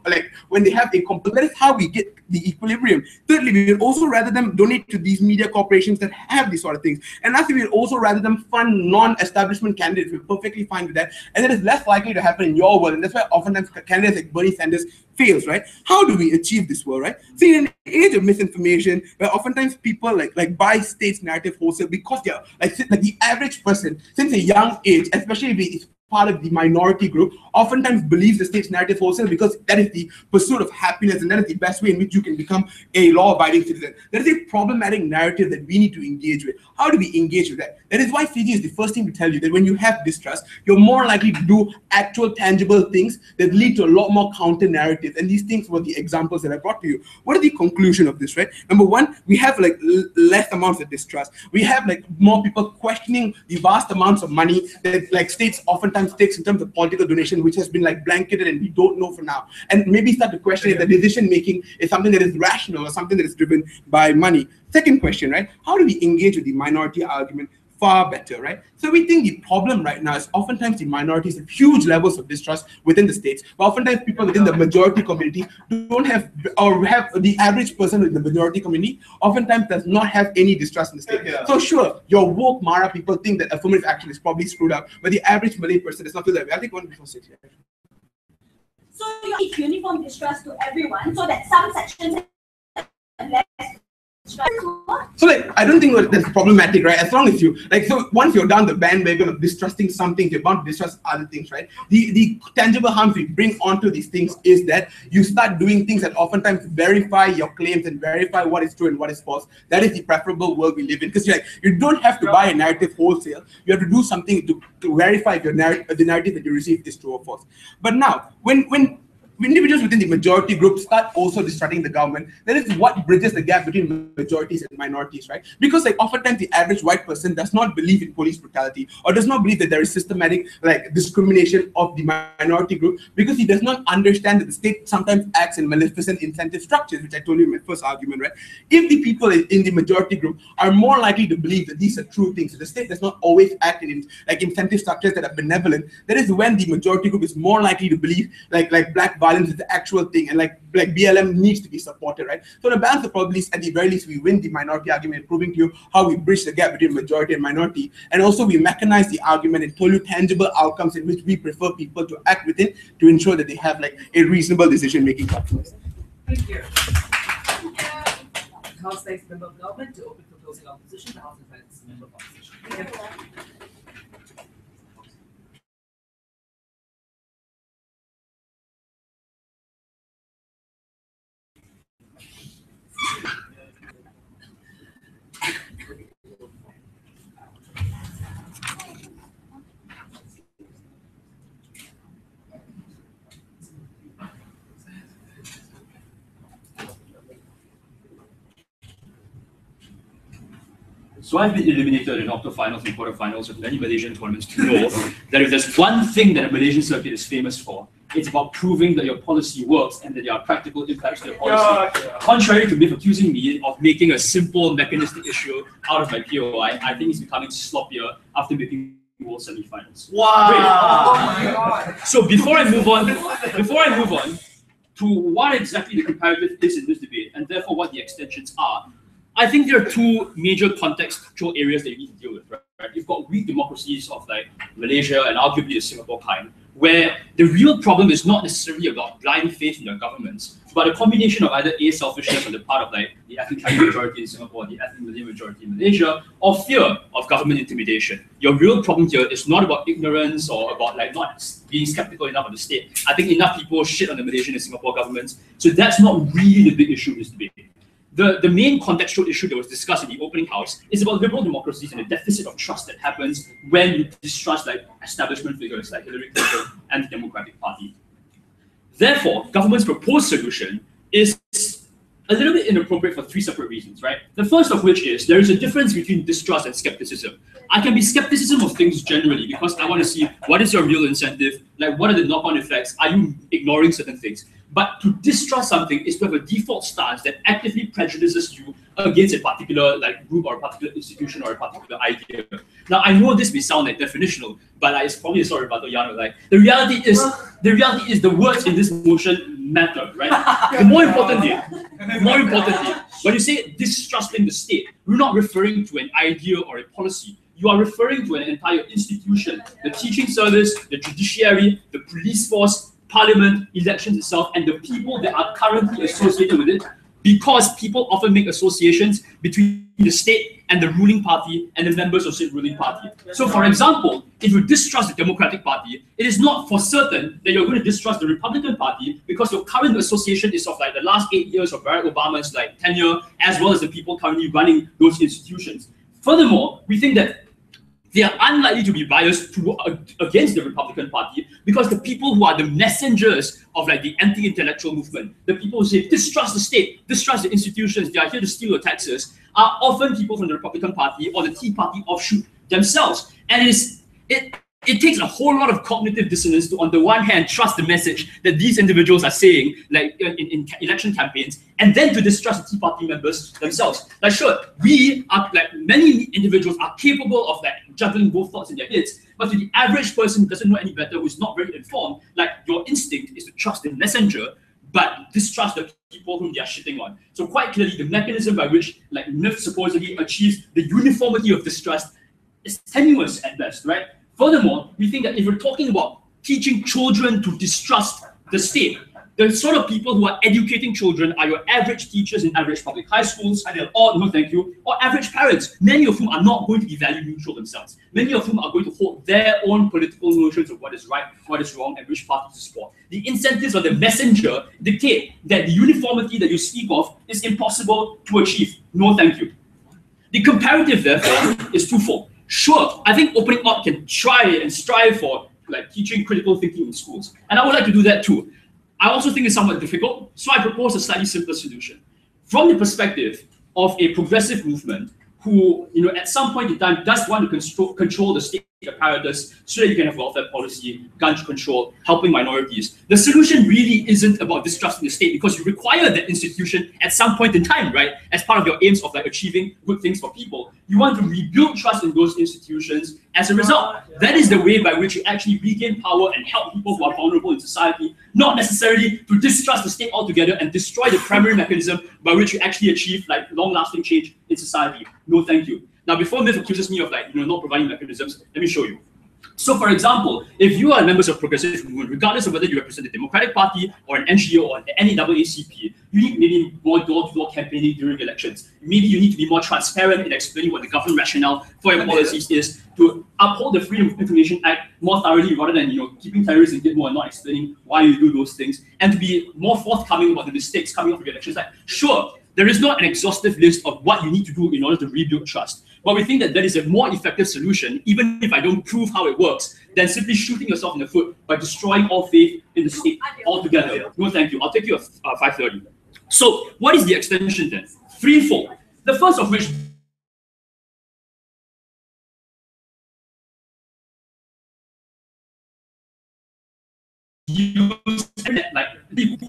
like when they have a that is how we get the equilibrium. Thirdly, we would also rather them donate to these media corporations that have these sort of things. And lastly, we would also rather them fund non-establishment candidates. We're perfectly fine with that. And that is less likely to happen in your world. And that's why oftentimes candidates like Bernie Sanders fails, right? How do we achieve this world, right? See, in an age of misinformation, where oftentimes people like buy state's narrative wholesale because they're like the average person since a young age, especially if it's part of the minority group, oftentimes believes the state's narrative wholesale because that is the pursuit of happiness and that is the best way in which you can become a law-abiding citizen. That is a problematic narrative that we need to engage with. How do we engage with that? That is why Fiji is the first thing to tell you that when you have distrust, you're more likely to do actual tangible things that lead to a lot more counter narratives. And these things were the examples that I brought to you. What is the conclusion of this, right? Number 1, we have like less amounts of distrust. We have like more people questioning the vast amounts of money that like states oftentimes takes in terms of political donation, which has been like blanketed and we don't know for now. And maybe start to question if the decision making is something that is rational or something that is driven by money. Second question, right? How do we engage with the minority argument far better, right? So we think the problem right now is oftentimes the minorities have huge levels of distrust within the states, but oftentimes people within the majority community don't have, or have the average person in the majority community oftentimes does not have any distrust in the state. So sure, your woke Mara people think that affirmative action is probably screwed up, but the average Malay person does not feel that way. I think 1 before 6 here. So you teach uniform distrust to everyone so that some sections have less distrust. So like, I don't think that's problematic, right? As long as you, like, so once you're down the bandwagon of distrusting some things, you're bound to distrust other things, right? The tangible harms we bring onto these things is that you start doing things that oftentimes verify your claims and verify what is true and what is false. That is the preferable world we live in. Because you don't have to buy a narrative wholesale. You have to do something to verify if the narrative that you receive is true or false. But now, when individuals within the majority group start also distrusting the government, that is what bridges the gap between majorities and minorities, right? Because like oftentimes the average white person does not believe in police brutality or does not believe that there is systematic like discrimination of the minority group, because he does not understand that the state sometimes acts in maleficent incentive structures, which I told you in my first argument, right? If the people in the majority group are more likely to believe that these are true things, so the state does not always act in like incentive structures that are benevolent, that is when the majority group is more likely to believe like black violence is the actual thing, and like BLM needs to be supported, right? So the balance of probably, at the very least, we win the minority argument, proving to you how we bridge the gap between majority and minority, and also we mechanize the argument and told you tangible outcomes in which we prefer people to act within to ensure that they have like a reasonable decision-making process. Thank you. House thanks member of government to open for closing opposition. The House invites member of opposition. Thank you. So I've been eliminated in octofinals and quarterfinals of many Malaysian tournaments to know that if there's one thing that a Malaysian circuit is famous for, it's about proving that your policy works and that there are practical impacts to your policy. Contrary to myth accusing me of making a simple mechanistic issue out of my POI, I think it's becoming sloppier after making World semi-finals. Wow! Oh my God. So before I move on to what exactly the comparative is in this debate, and therefore what the extensions are, I think there are two major contextual areas that you need to deal with, right? You've got weak democracies of like Malaysia and arguably the Singapore kind, where the real problem is not necessarily about blind faith in their governments, but a combination of either A, selfishness on the part of like the ethnic Chinese majority in Singapore, the ethnic Malay majority in Malaysia, or fear of government intimidation. Your real problem here is not about ignorance or about like not being skeptical enough of the state. I think enough people shit on the Malaysian and Singapore governments, so that's not really the big issue in this debate. The main contextual issue that was discussed in the opening house is about liberal democracies and the deficit of trust that happens when you distrust like establishment figures like Hillary Clinton and the Democratic Party. Therefore, government's proposed solution is a little bit inappropriate for three separate reasons, right? The first of which is there is a difference between distrust and skepticism. I can be skepticism of things generally because I want to see what is your real incentive, like what are the knock-on effects, are you ignoring certain things? But to distrust something is to have a default stance that actively prejudices you against a particular like group or a particular institution or a particular idea. Now I know this may sound like definitional, but it's probably a sort of rebuttal, Yano. Like the reality is the words in this motion matter, right? The more importantly, when you say distrusting the state, you're not referring to an idea or a policy. You are referring to an entire institution, the teaching service, the judiciary, the police force, parliament, elections itself, and the people that are currently associated with it, because people often make associations between the state and the ruling party and the members of the ruling party. So for example, if you distrust the Democratic Party, it is not for certain that you're going to distrust the Republican Party because your current association is of like the last 8 years of Barack Obama's like tenure, as well as the people currently running those institutions. Furthermore, we think that they are unlikely to be biased against the Republican Party because the people who are the messengers of like the anti-intellectual movement, the people who say distrust the state, distrust the institutions, they are here to steal your taxes, are often people from the Republican Party or the Tea Party offshoot themselves. And it takes a whole lot of cognitive dissonance to, on the one hand, trust the message that these individuals are saying, like in election campaigns, and then to distrust the Tea Party members themselves. Like, sure, we are like many individuals are capable of like juggling both thoughts in their heads, but to the average person who doesn't know any better, who's not very informed, like your instinct is to trust the messenger, but distrust the people whom they are shitting on. So quite clearly, the mechanism by which like myth supposedly achieves the uniformity of distrust is tenuous at best, right? Furthermore, we think that if we're talking about teaching children to distrust the state The sort of people who are educating children are your average teachers in average public high schools, or no thank you, or average parents, many of whom are not going to be value neutral themselves. Many of whom are going to hold their own political notions of what is right, what is wrong, and which party to support. The incentives of the messenger dictate that the uniformity that you speak of is impossible to achieve. No thank you. The comparative, therefore, is twofold. Sure, I think opening up can try and strive for like teaching critical thinking in schools, and I would like to do that too. I also think it's somewhat difficult, so I propose a slightly simpler solution. From the perspective of a progressive movement who, at some point in time does want to control the state apparatus so that you can have welfare policy, gun control, helping minorities. The solution really isn't about distrusting the state because you require that institution at some point in time, right? As part of your aims of like achieving good things for people. You want to rebuild trust in those institutions as a result. That is the way by which you actually regain power and help people who are vulnerable in society, not necessarily to distrust the state altogether and destroy the primary mechanism by which you actually achieve like long-lasting change in society. No, thank you. Now, before Myth accuses me of like not providing mechanisms, let me show you. So, for example, if you are members of progressive movement, regardless of whether you represent the Democratic Party or an NGO or any NAACP, you need maybe more door-to-door campaigning during elections. Maybe you need to be more transparent in explaining what the government rationale for your policies is, to uphold the Freedom of Information Act more thoroughly rather than keeping terrorists in Gitmo and not explaining why you do those things, and to be more forthcoming about the mistakes coming up with the elections. Like, sure, there is not an exhaustive list of what you need to do in order to rebuild trust. But we think that that is a more effective solution, even if I don't prove how it works, than simply shooting yourself in the foot by destroying all faith in the state altogether. No, thank you. I'll take you at 5:30. So what is the extension then? Threefold. The first of which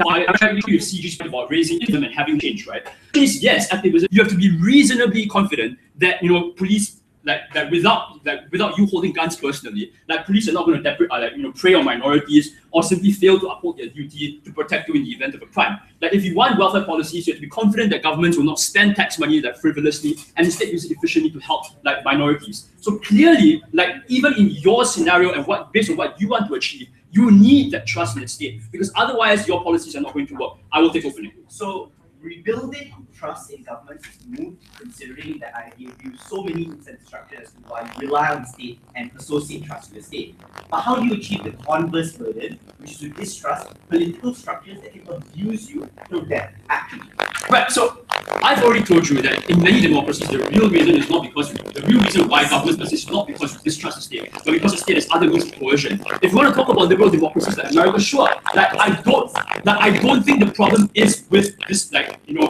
like actually with CGs about raising income and having change, right? Yes, activism. You have to be reasonably confident that police that without you holding guns personally, like police are not going to prey on minorities or simply fail to uphold their duty to protect you in the event of a crime. Like if you want welfare policies, you have to be confident that governments will not spend tax money like frivolously and instead use it efficiently to help like minorities. So clearly, like even in your scenario and based on what you want to achieve, you need that trust in the state because otherwise your policies are not going to work. I will take opening. So rebuilding trust in government is moot, considering that I gave you so many incentive structures to why you rely on the state and associate trust with the state. But how do you achieve the converse burden, which is to distrust political structures that can abuse you till death, actually? Right, so I've already told you that in many democracies, the real reason is not because the real reason why government persists is not because you distrust the state, but because the state has other means of coercion. If you want to talk about liberal democracies like America, sure. I don't think the problem is with this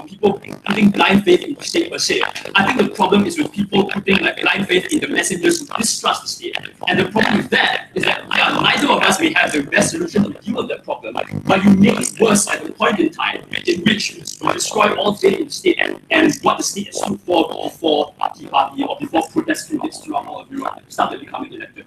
people putting blind faith in the state per se. I think the problem is with people putting blind faith in the messengers who distrust the state. And the problem with that is that neither of us may have the best solution to deal with that problem, but you make it worse at the point in time in which you destroy all faith in the state and what the state has stood for before Tea Party or before protest candidates throughout all of Europe started becoming elected.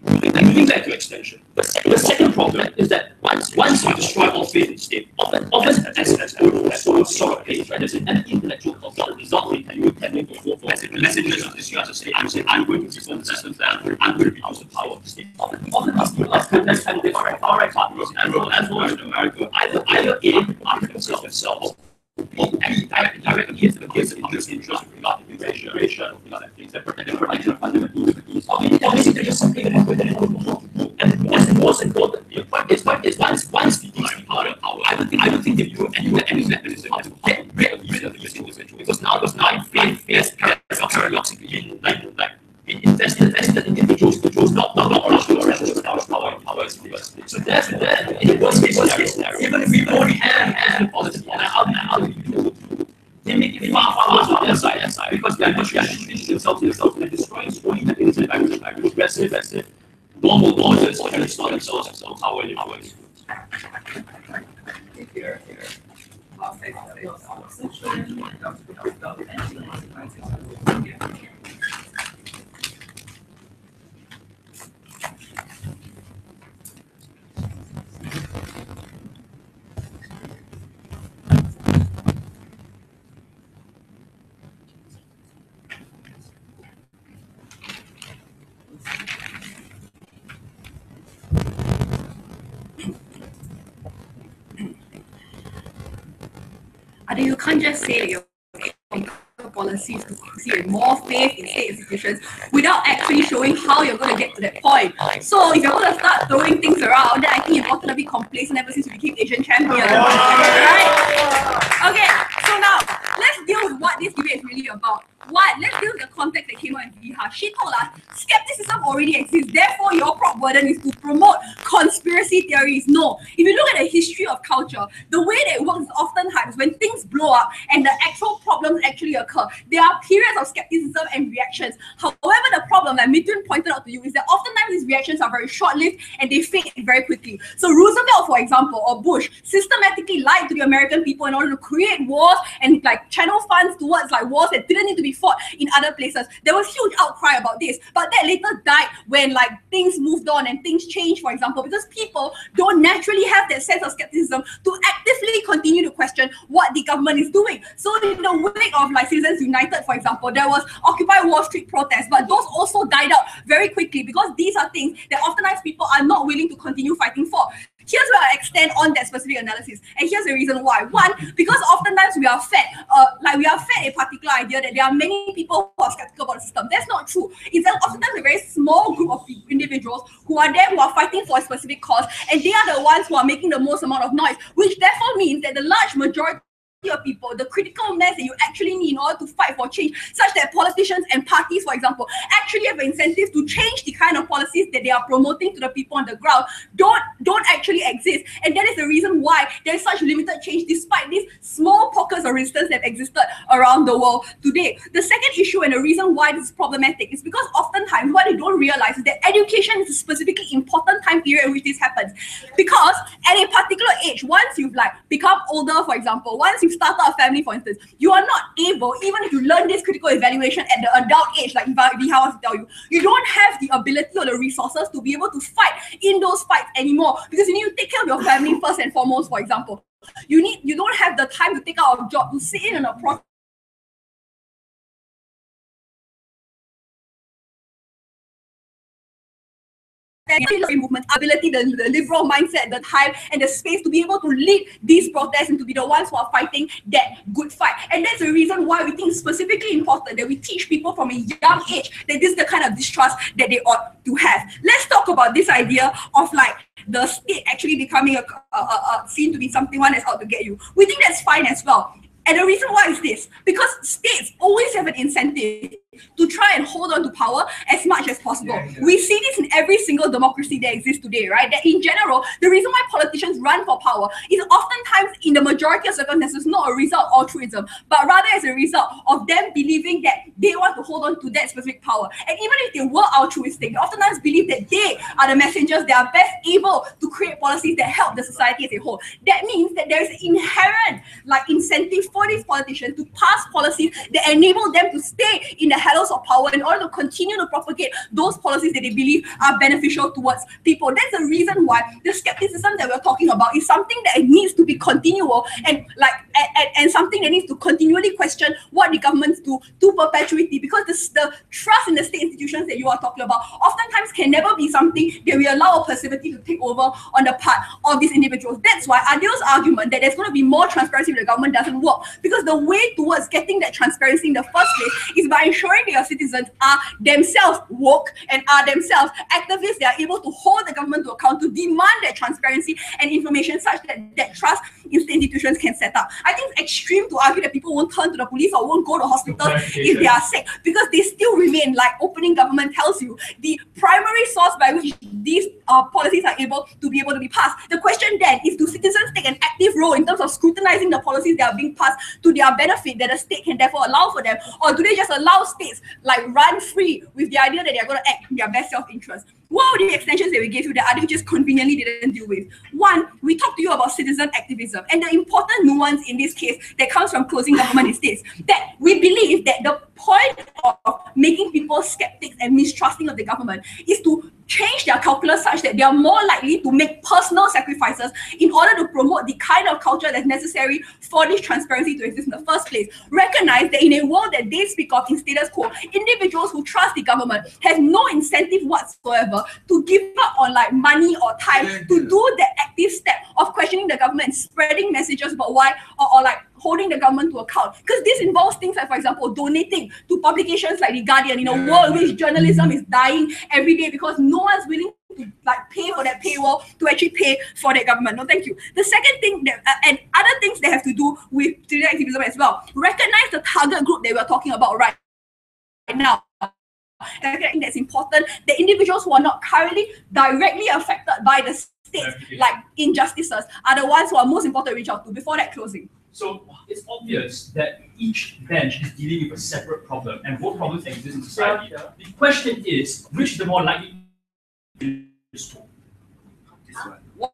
And moving back to extension, the second problem is that once you destroy all faith in the state, often as sort of pace, right? There's an anti-intellectual culture resulting in you tending to vote for messages of distrust the state. I'm saying I'm going to reform the system that I'm going to reduce the power of the state. Often these people are candidates for far-right parties as well as in America, either aim after themselves direct against the public's interest with regard to immigration, with regard to things that protect the fundamental liberties. Obviously, there is something that is within it. And the most important point is once people are in power, I don't think they do any mechanism to get rid of these individuals because now faith paradoxically invested in individuals not power. So therefore, in the worst case scenario, even if we already have policy, and how do we do? They make it far worse on their side because they are not shooting themselves and destroying slowly mechanisms by progressive, normal laws and install themselves power in power. Here. You can't just say that you're policies to see more faith in state institutions without actually showing how you're going to get to that point. So if you're going to start throwing things around, then I think you've gotten a bit complacent ever since you became Asian champion. Right? Okay, so now let's deal with what this debate is really about. Let's deal with the context that came out in Viha. She told us skepticism already exists, therefore your prop burden is to promote conspiracy theories. No. If you look at the history of culture, the way that it works is oftentimes when things blow up and the actual problems actually occur, there are periods of skepticism and reactions. However, the problem that Mithun pointed out to you is that oftentimes these reactions are very short-lived and they fade very quickly. So Roosevelt, for example, or Bush systematically lied to the American people in order to create wars and like channel funds towards like wars that didn't need to be fought in other places. There was huge outcry about this, but that later died when like things moved on and things changed, for example, because people don't naturally have that sense of skepticism to actively continue to question what the government is doing. So in the wake of like Citizens United, for example, there was Occupy Wall Street protests, but those also died out very quickly because these are things that oftentimes people are not willing to continue fighting for. Here's where I extend on that specific analysis, and here's the reason why. One, because oftentimes we are fed a particular idea that there are many people who are skeptical about the system. That's not true. It's oftentimes a very small group of individuals who are there, who are fighting for a specific cause, and they are the ones who are making the most amount of noise, which therefore means that the large majority of people, the critical mass that you actually need in order to fight for change, such that politicians and parties, for example, actually have incentives to change the kind of policies that they are promoting to the people on the ground, don't actually exist. And that is the reason why there is such limited change despite these small pockets of resistance that existed around the world today. The second issue and the reason why this is problematic is because oftentimes what they don't realize is that education is a specifically important time period in which this happens. Because at a particular age, once you've like become older, for example, once you've started a family, for instance, you are not able, even if you learn this critical evaluation at the adult age, like Viha wants to tell you, you don't have the ability or the resources to be able to fight in those fights anymore because you need to take care of your family first and foremost, for example. You don't have the time to take out a job, to sit in a process movement, ability, the liberal mindset, the time and the space to be able to lead these protests and to be the ones who are fighting that good fight. And that's the reason why we think it's specifically important that we teach people from a young age that this is the kind of distrust that they ought to have. Let's talk about this idea of like the state actually becoming seen to be something one that's out to get you. We think that's fine as well. And the reason why is this, because states always have an incentive to try and hold on to power as much as possible. We see this in every single democracy that exists today, right? That in general, the reason why politicians run for power is oftentimes in the majority of circumstances not a result of altruism, but rather as a result of them believing that they want to hold on to that specific power. And even if they were altruistic, they oftentimes believe that they are the messengers that are best able to create policies that help the society as a whole. That means that there is an inherent like incentive for these politicians to pass policies that enable them to stay in the halos of power in order to continue to propagate those policies that they believe are beneficial towards people. That's the reason why the skepticism that we're talking about is something that it needs to be continual and and something that needs to continually question what the governments do to perpetuity, because the trust in the state institutions that you are talking about oftentimes can never be something that we allow passivity to take over on the part of these individuals. That's why Adil's argument that there's going to be more transparency if the government doesn't work, because the way towards getting that transparency in the first place is by ensuring that your citizens are themselves woke and are themselves activists that are able to hold the government to account, to demand that transparency and information such that that trust in state institutions can set up. I think it's extreme to argue that people won't turn to the police or won't go to hospitals if they are sick, because they still remain, like opening government tells you, the primary source by which these policies are able to be passed. The question then is, do citizens take an active role in terms of scrutinizing the policies that are being passed to their benefit that the state can therefore allow for them, or do they just allow states like run free with the idea that they're going to act in their best self-interest? What were the extensions that we gave you that Adil just conveniently didn't deal with? One, we talked to you about citizen activism, and the important nuance in this case that comes from closing government is this, that we believe that the point of making people skeptics and mistrusting of the government is to change their calculus such that they are more likely to make personal sacrifices in order to promote the kind of culture that's necessary for this transparency to exist in the first place. Recognize that in a world that they speak of in status quo, individuals who trust the government have no incentive whatsoever to give up on like money or time to do the active step of questioning the government, spreading messages about why or like holding the government to account. Because this involves things like, for example, donating to publications like The Guardian in a world in which journalism is dying every day because no one's willing to like pay for that paywall to actually pay for that government. No, thank you. The second thing that and other things that have to do with student activism as well. Recognize the target group that we're talking about right now. And I think that's important. The individuals who are not currently directly affected by the state's like injustices are the ones who are most important to reach out to. Before that, closing. So it's obvious that each bench is dealing with a separate problem, and both problems exist in society. The question is, which is the more likely to What?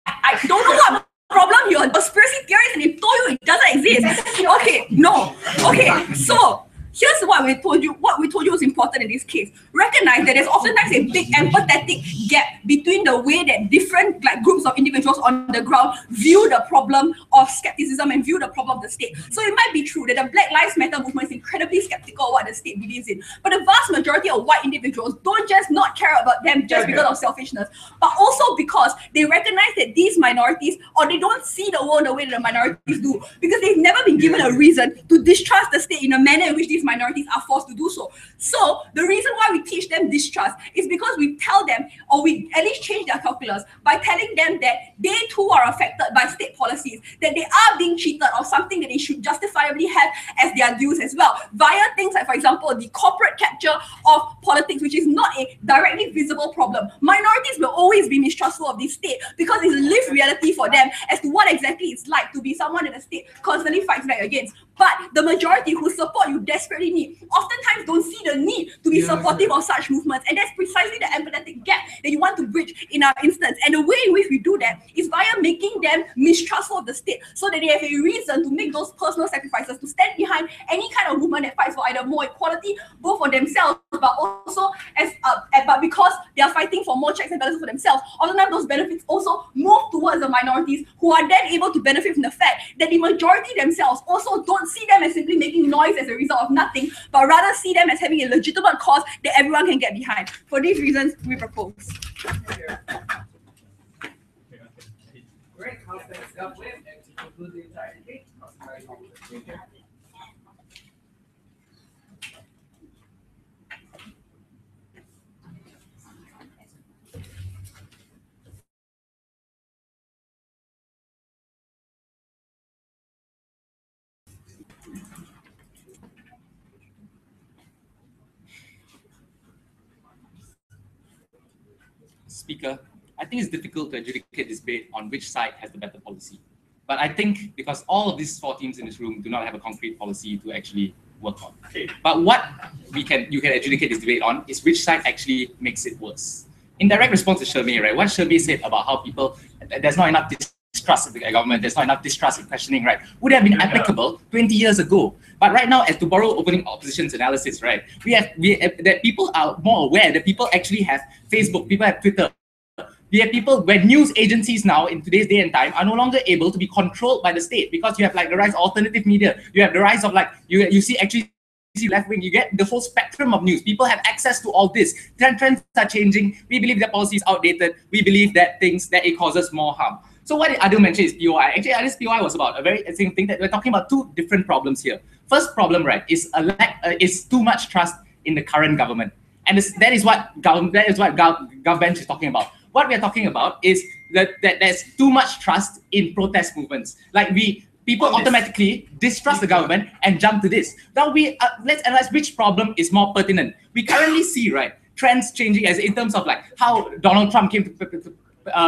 I don't know what problem you're conspiracy theories and they told you it doesn't exist. Okay, no. Okay, so here's what we told you. What we told you is important in this case. Recognize that there's oftentimes a big empathetic gap between the way that different like groups of individuals on the ground view the problem of skepticism and view the problem of the state. So it might be true that the Black Lives Matter movement is incredibly skeptical of what the state believes in, but the vast majority of white individuals don't just not care about them just because of selfishness, but also because they recognize that these minorities, or they don't see the world the way that the minorities do, because they've never been given a reason to distrust the state in a manner in which these minorities are forced to do so. So the reason why we teach them distrust is because we tell them, or we at least change their calculus by telling them that they too are affected by state policies, that they are being cheated of something that they should justifiably have as their dues as well, via things like, for example, the corporate capture of politics, which is not a directly visible problem. Minorities will always be mistrustful of the state because it's a lived reality for them as to what exactly it's like to be someone that the state constantly fights back against. But the majority who support you desperately need, oftentimes don't see the need to be supportive of such movements. And that's precisely the empathetic gap that you want to bridge in our instance. And the way in which we do that is via making them mistrustful of the state, so that they have a reason to make those personal sacrifices, to stand behind any kind of movement that fights for either more equality, both for themselves, but also but because they are fighting for more checks and balances for themselves. Oftentimes those benefits also move towards the minorities, who are then able to benefit from the fact that the majority themselves also don't see them as simply making noise as a result of nothing, but rather see them as having a legitimate cause that everyone can get behind. For these reasons, we propose. Great, thanks, Government, and to conclude the entire debate, Speaker, I think it's difficult to adjudicate this debate on which side has the better policy. But I think because all of these four teams in this room do not have a concrete policy to actually work on. Okay. But what you can adjudicate this debate on is which side actually makes it worse. In direct response to Shermay, right? What Shermay said about how people, there's not enough distrust in the government, there's not enough distrust in questioning, right? Would have been applicable 20 years ago. But right now, as to borrow opening opposition's analysis, right? We have that people are more aware that people actually have Facebook, people have Twitter. We have people where news agencies now in today's day and time are no longer able to be controlled by the state, because you have like the rise of alternative media. You have the rise of like, you see left wing, you get the whole spectrum of news. People have access to all this. Trends are changing. We believe that policy is outdated. We believe that it causes more harm. So what Adil mentioned is POI. Actually, this POI was about a very same thing, that we're talking about two different problems here. First problem, right, is too much trust in the current government. And that is what government is talking about. What we are talking about is that there's too much trust in protest movements. Like people automatically distrust the government and jump to this. Now let's analyze which problem is more pertinent. We currently see, right, trends changing as in terms of like how Donald Trump came to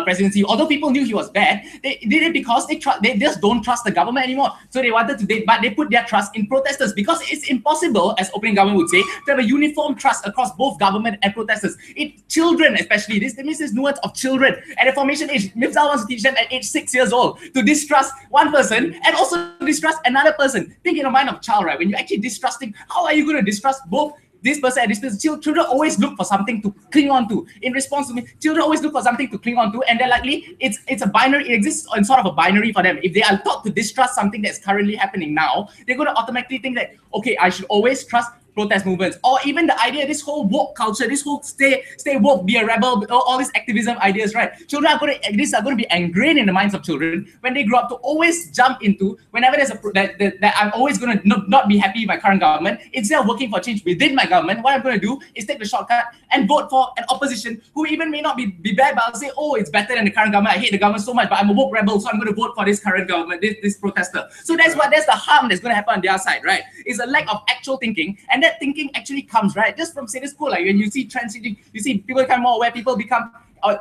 presidency. Although people knew he was bad, they did it because they just don't trust the government anymore. So they wanted to, but they put their trust in protesters, because it's impossible, as opening government would say, to have a uniform trust across both government and protesters. Children especially, this means this nuance of children at the formation age. Mifzal wants to teach them at age 6 years old to distrust one person and also distrust another person. Think in the mind of a child, right? When you're actually distrusting, how are you going to distrust both this person and this person? Children always look for something to cling on to. In response to me, children always look for something to cling on to, and they're likely, it's a binary, it exists in sort of a binary for them. If they are taught to distrust something that's currently happening now, they're going to automatically think that, okay, I should always trust protest movements, or even the idea, this whole woke culture, this whole stay woke, be a rebel, all these activism ideas, right? These are going to be ingrained in the minds of children when they grow up to always jump into, whenever there's that I'm always going to not be happy with my current government, instead of working for change within my government, what I'm going to do is take the shortcut and vote for an opposition who even may not be bad, but I'll say, oh, it's better than the current government. I hate the government so much, but I'm a woke rebel, so I'm going to vote for this current government, this protester. So that's the harm that's going to happen on their side, right? It's a lack of actual thinking, and that thinking actually comes, right, just from status quo. Like when you see trends, you see people become more aware, people become,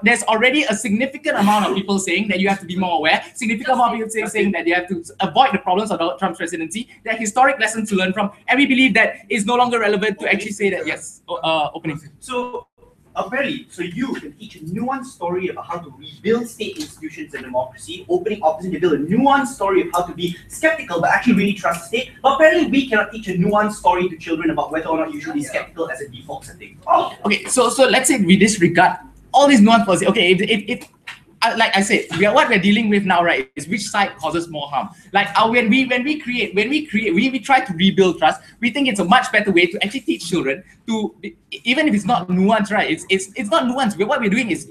there's already a significant amount of people saying that you have to be more aware, significant amount of people saying that you have to avoid the problems of Donald Trump's presidency. There are historic lessons to learn from, and we believe that it's no longer relevant to actually say that, yes, opening. So, apparently, so you can teach a nuanced story about how to rebuild state institutions and democracy, opening opposition to build a nuanced story of how to be skeptical but actually really trust the state. But apparently we cannot teach a nuanced story to children about whether or not you should be skeptical as a default setting. Oh. Okay, so let's say we disregard all these nuanced policy. Okay, if like I said, what we're dealing with now, right, is which side causes more harm. Like when we try to rebuild trust, we think it's a much better way to actually teach children to, even if it's not nuanced, right? It's not nuanced. What we're doing is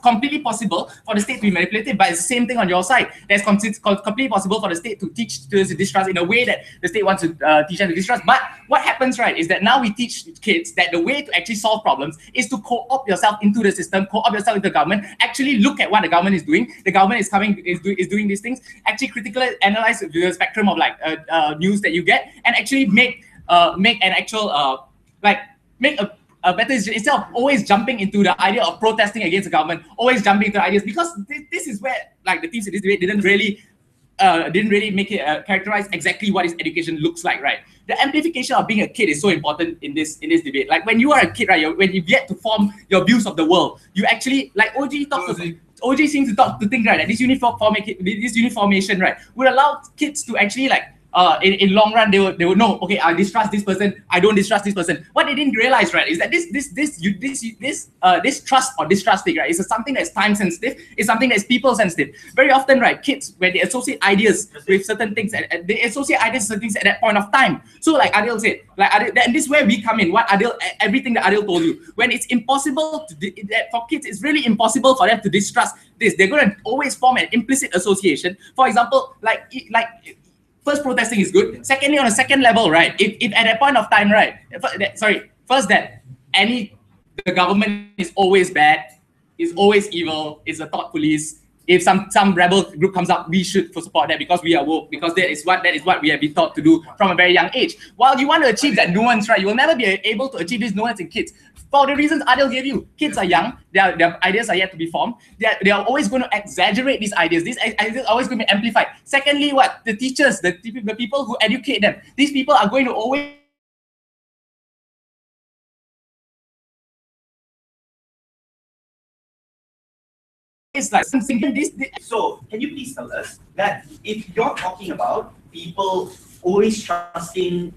completely possible for the state to be manipulated, but it's the same thing on your side. That's completely possible for the state to teach students to distrust in a way that the state wants to teach them to distrust. But what happens, right, is that now we teach kids that the way to actually solve problems is to co-opt yourself into the system, co-opt yourself into the government, actually look at what the government is doing. The government is doing these things. Actually critically analyze the spectrum of like news that you get, and actually make an actual make a better decision instead of always jumping into the idea of protesting against the government, always jumping into ideas, because this is where like the teams in this debate didn't really make it characterize exactly what his education looks like, right? The amplification of being a kid is so important in this debate. Like when you are a kid, right, when you get to form your views of the world, you actually, like OG seems to think, right, that this uniformation, right, would allow kids to actually like in long run they will know, okay, I distrust this person, I don't distrust this person. What they didn't realize, right, is that this trust or distrust thing, right, is something that's time sensitive, it's something that's people sensitive. Very often, right, kids, when they associate ideas with certain things, and they associate ideas with certain things at that point of time. So like Adil said, and this is where we come in. Everything that Adil told you, when it's impossible for kids, it's really impossible for them to distrust this. They're going to always form an implicit association. For example, like first, protesting is good. Secondly, on a second level, right, if at that point of time, right, first that the government is always bad, is always evil, is a thought police. If some rebel group comes up, we should support that because we are woke, because that is what we have been taught to do from a very young age. While you want to achieve that nuance, right, you will never be able to achieve this nuance in kids. For the reasons Adil gave you, kids are young, their ideas are yet to be formed. They are always going to exaggerate these ideas. These ideas are always going to be amplified. Secondly, the teachers, the people who educate them, these people are going to always like thinking this. So, can you please tell us that if you're talking about people always trusting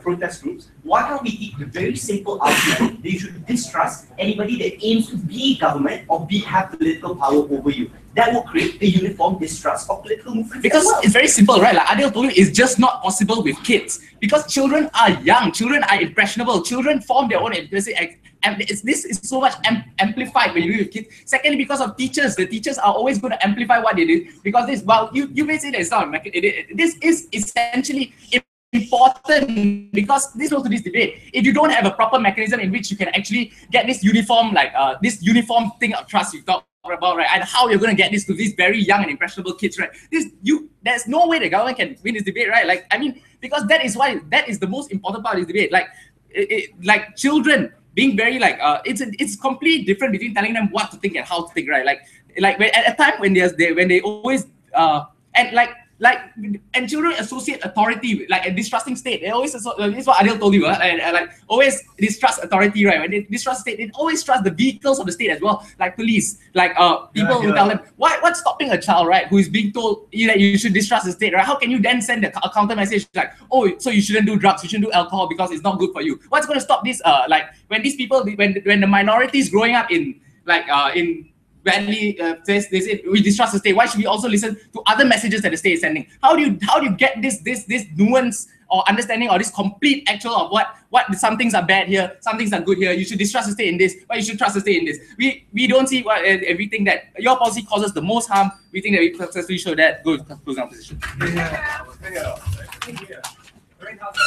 protest groups, why can't we take the very simple argument that you should distrust anybody that aims to be government or have political power over you? That will create a uniform distrust of political movements. Because it's very simple, right? Like Adil told you, it's just not possible with kids. Because children are young, children are impressionable, children form their own implicit. And this is so much amplified when you do with kids. Secondly, because of teachers, the teachers are always going to amplify what they do. Because you may say that it's not, this is essentially important, because this goes to this debate. If you don't have a proper mechanism in which you can actually get this uniform, this uniform thing of trust you talk about, right, and how you're going to get this to these very young and impressionable kids, right? There's no way the government can win this debate, right? Like, I mean, because that is the most important part of this debate. Like children being very it's completely different between telling them what to think and how to think, right? Like when, at a time when they always and children associate authority like a distrusting state. They always this is what Adil told you, and always distrust authority, right? When they distrust state, they always trust the vehicles of the state as well, like police, people who tell them what's stopping a child, right, who is being told that you should distrust the state, right? How can you then send a counter message like, oh, so you shouldn't do drugs, you shouldn't do alcohol because it's not good for you? What's going to stop this? When these people, when the minorities growing up in badly they say we distrust the state, why should we also listen to other messages that the state is sending? How do you get this nuance or understanding or this complete actual of what some things are bad here, some things are good here. You should distrust the state in this, but you should trust the state in this. We don't see what everything that your policy causes the most harm. We think that we successfully show that. Go to closing our position. Thank you. Very helpful.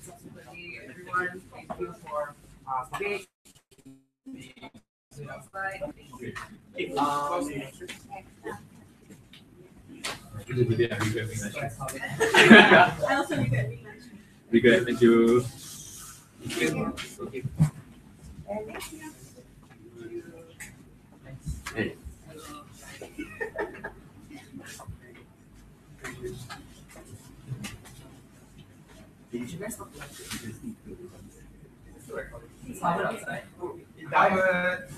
Subsequently, everyone, thank you for today. I also regret being lunch. Regret. Thank you. Hey. Did you guys talk about this? It's Harvard outside. Harvard.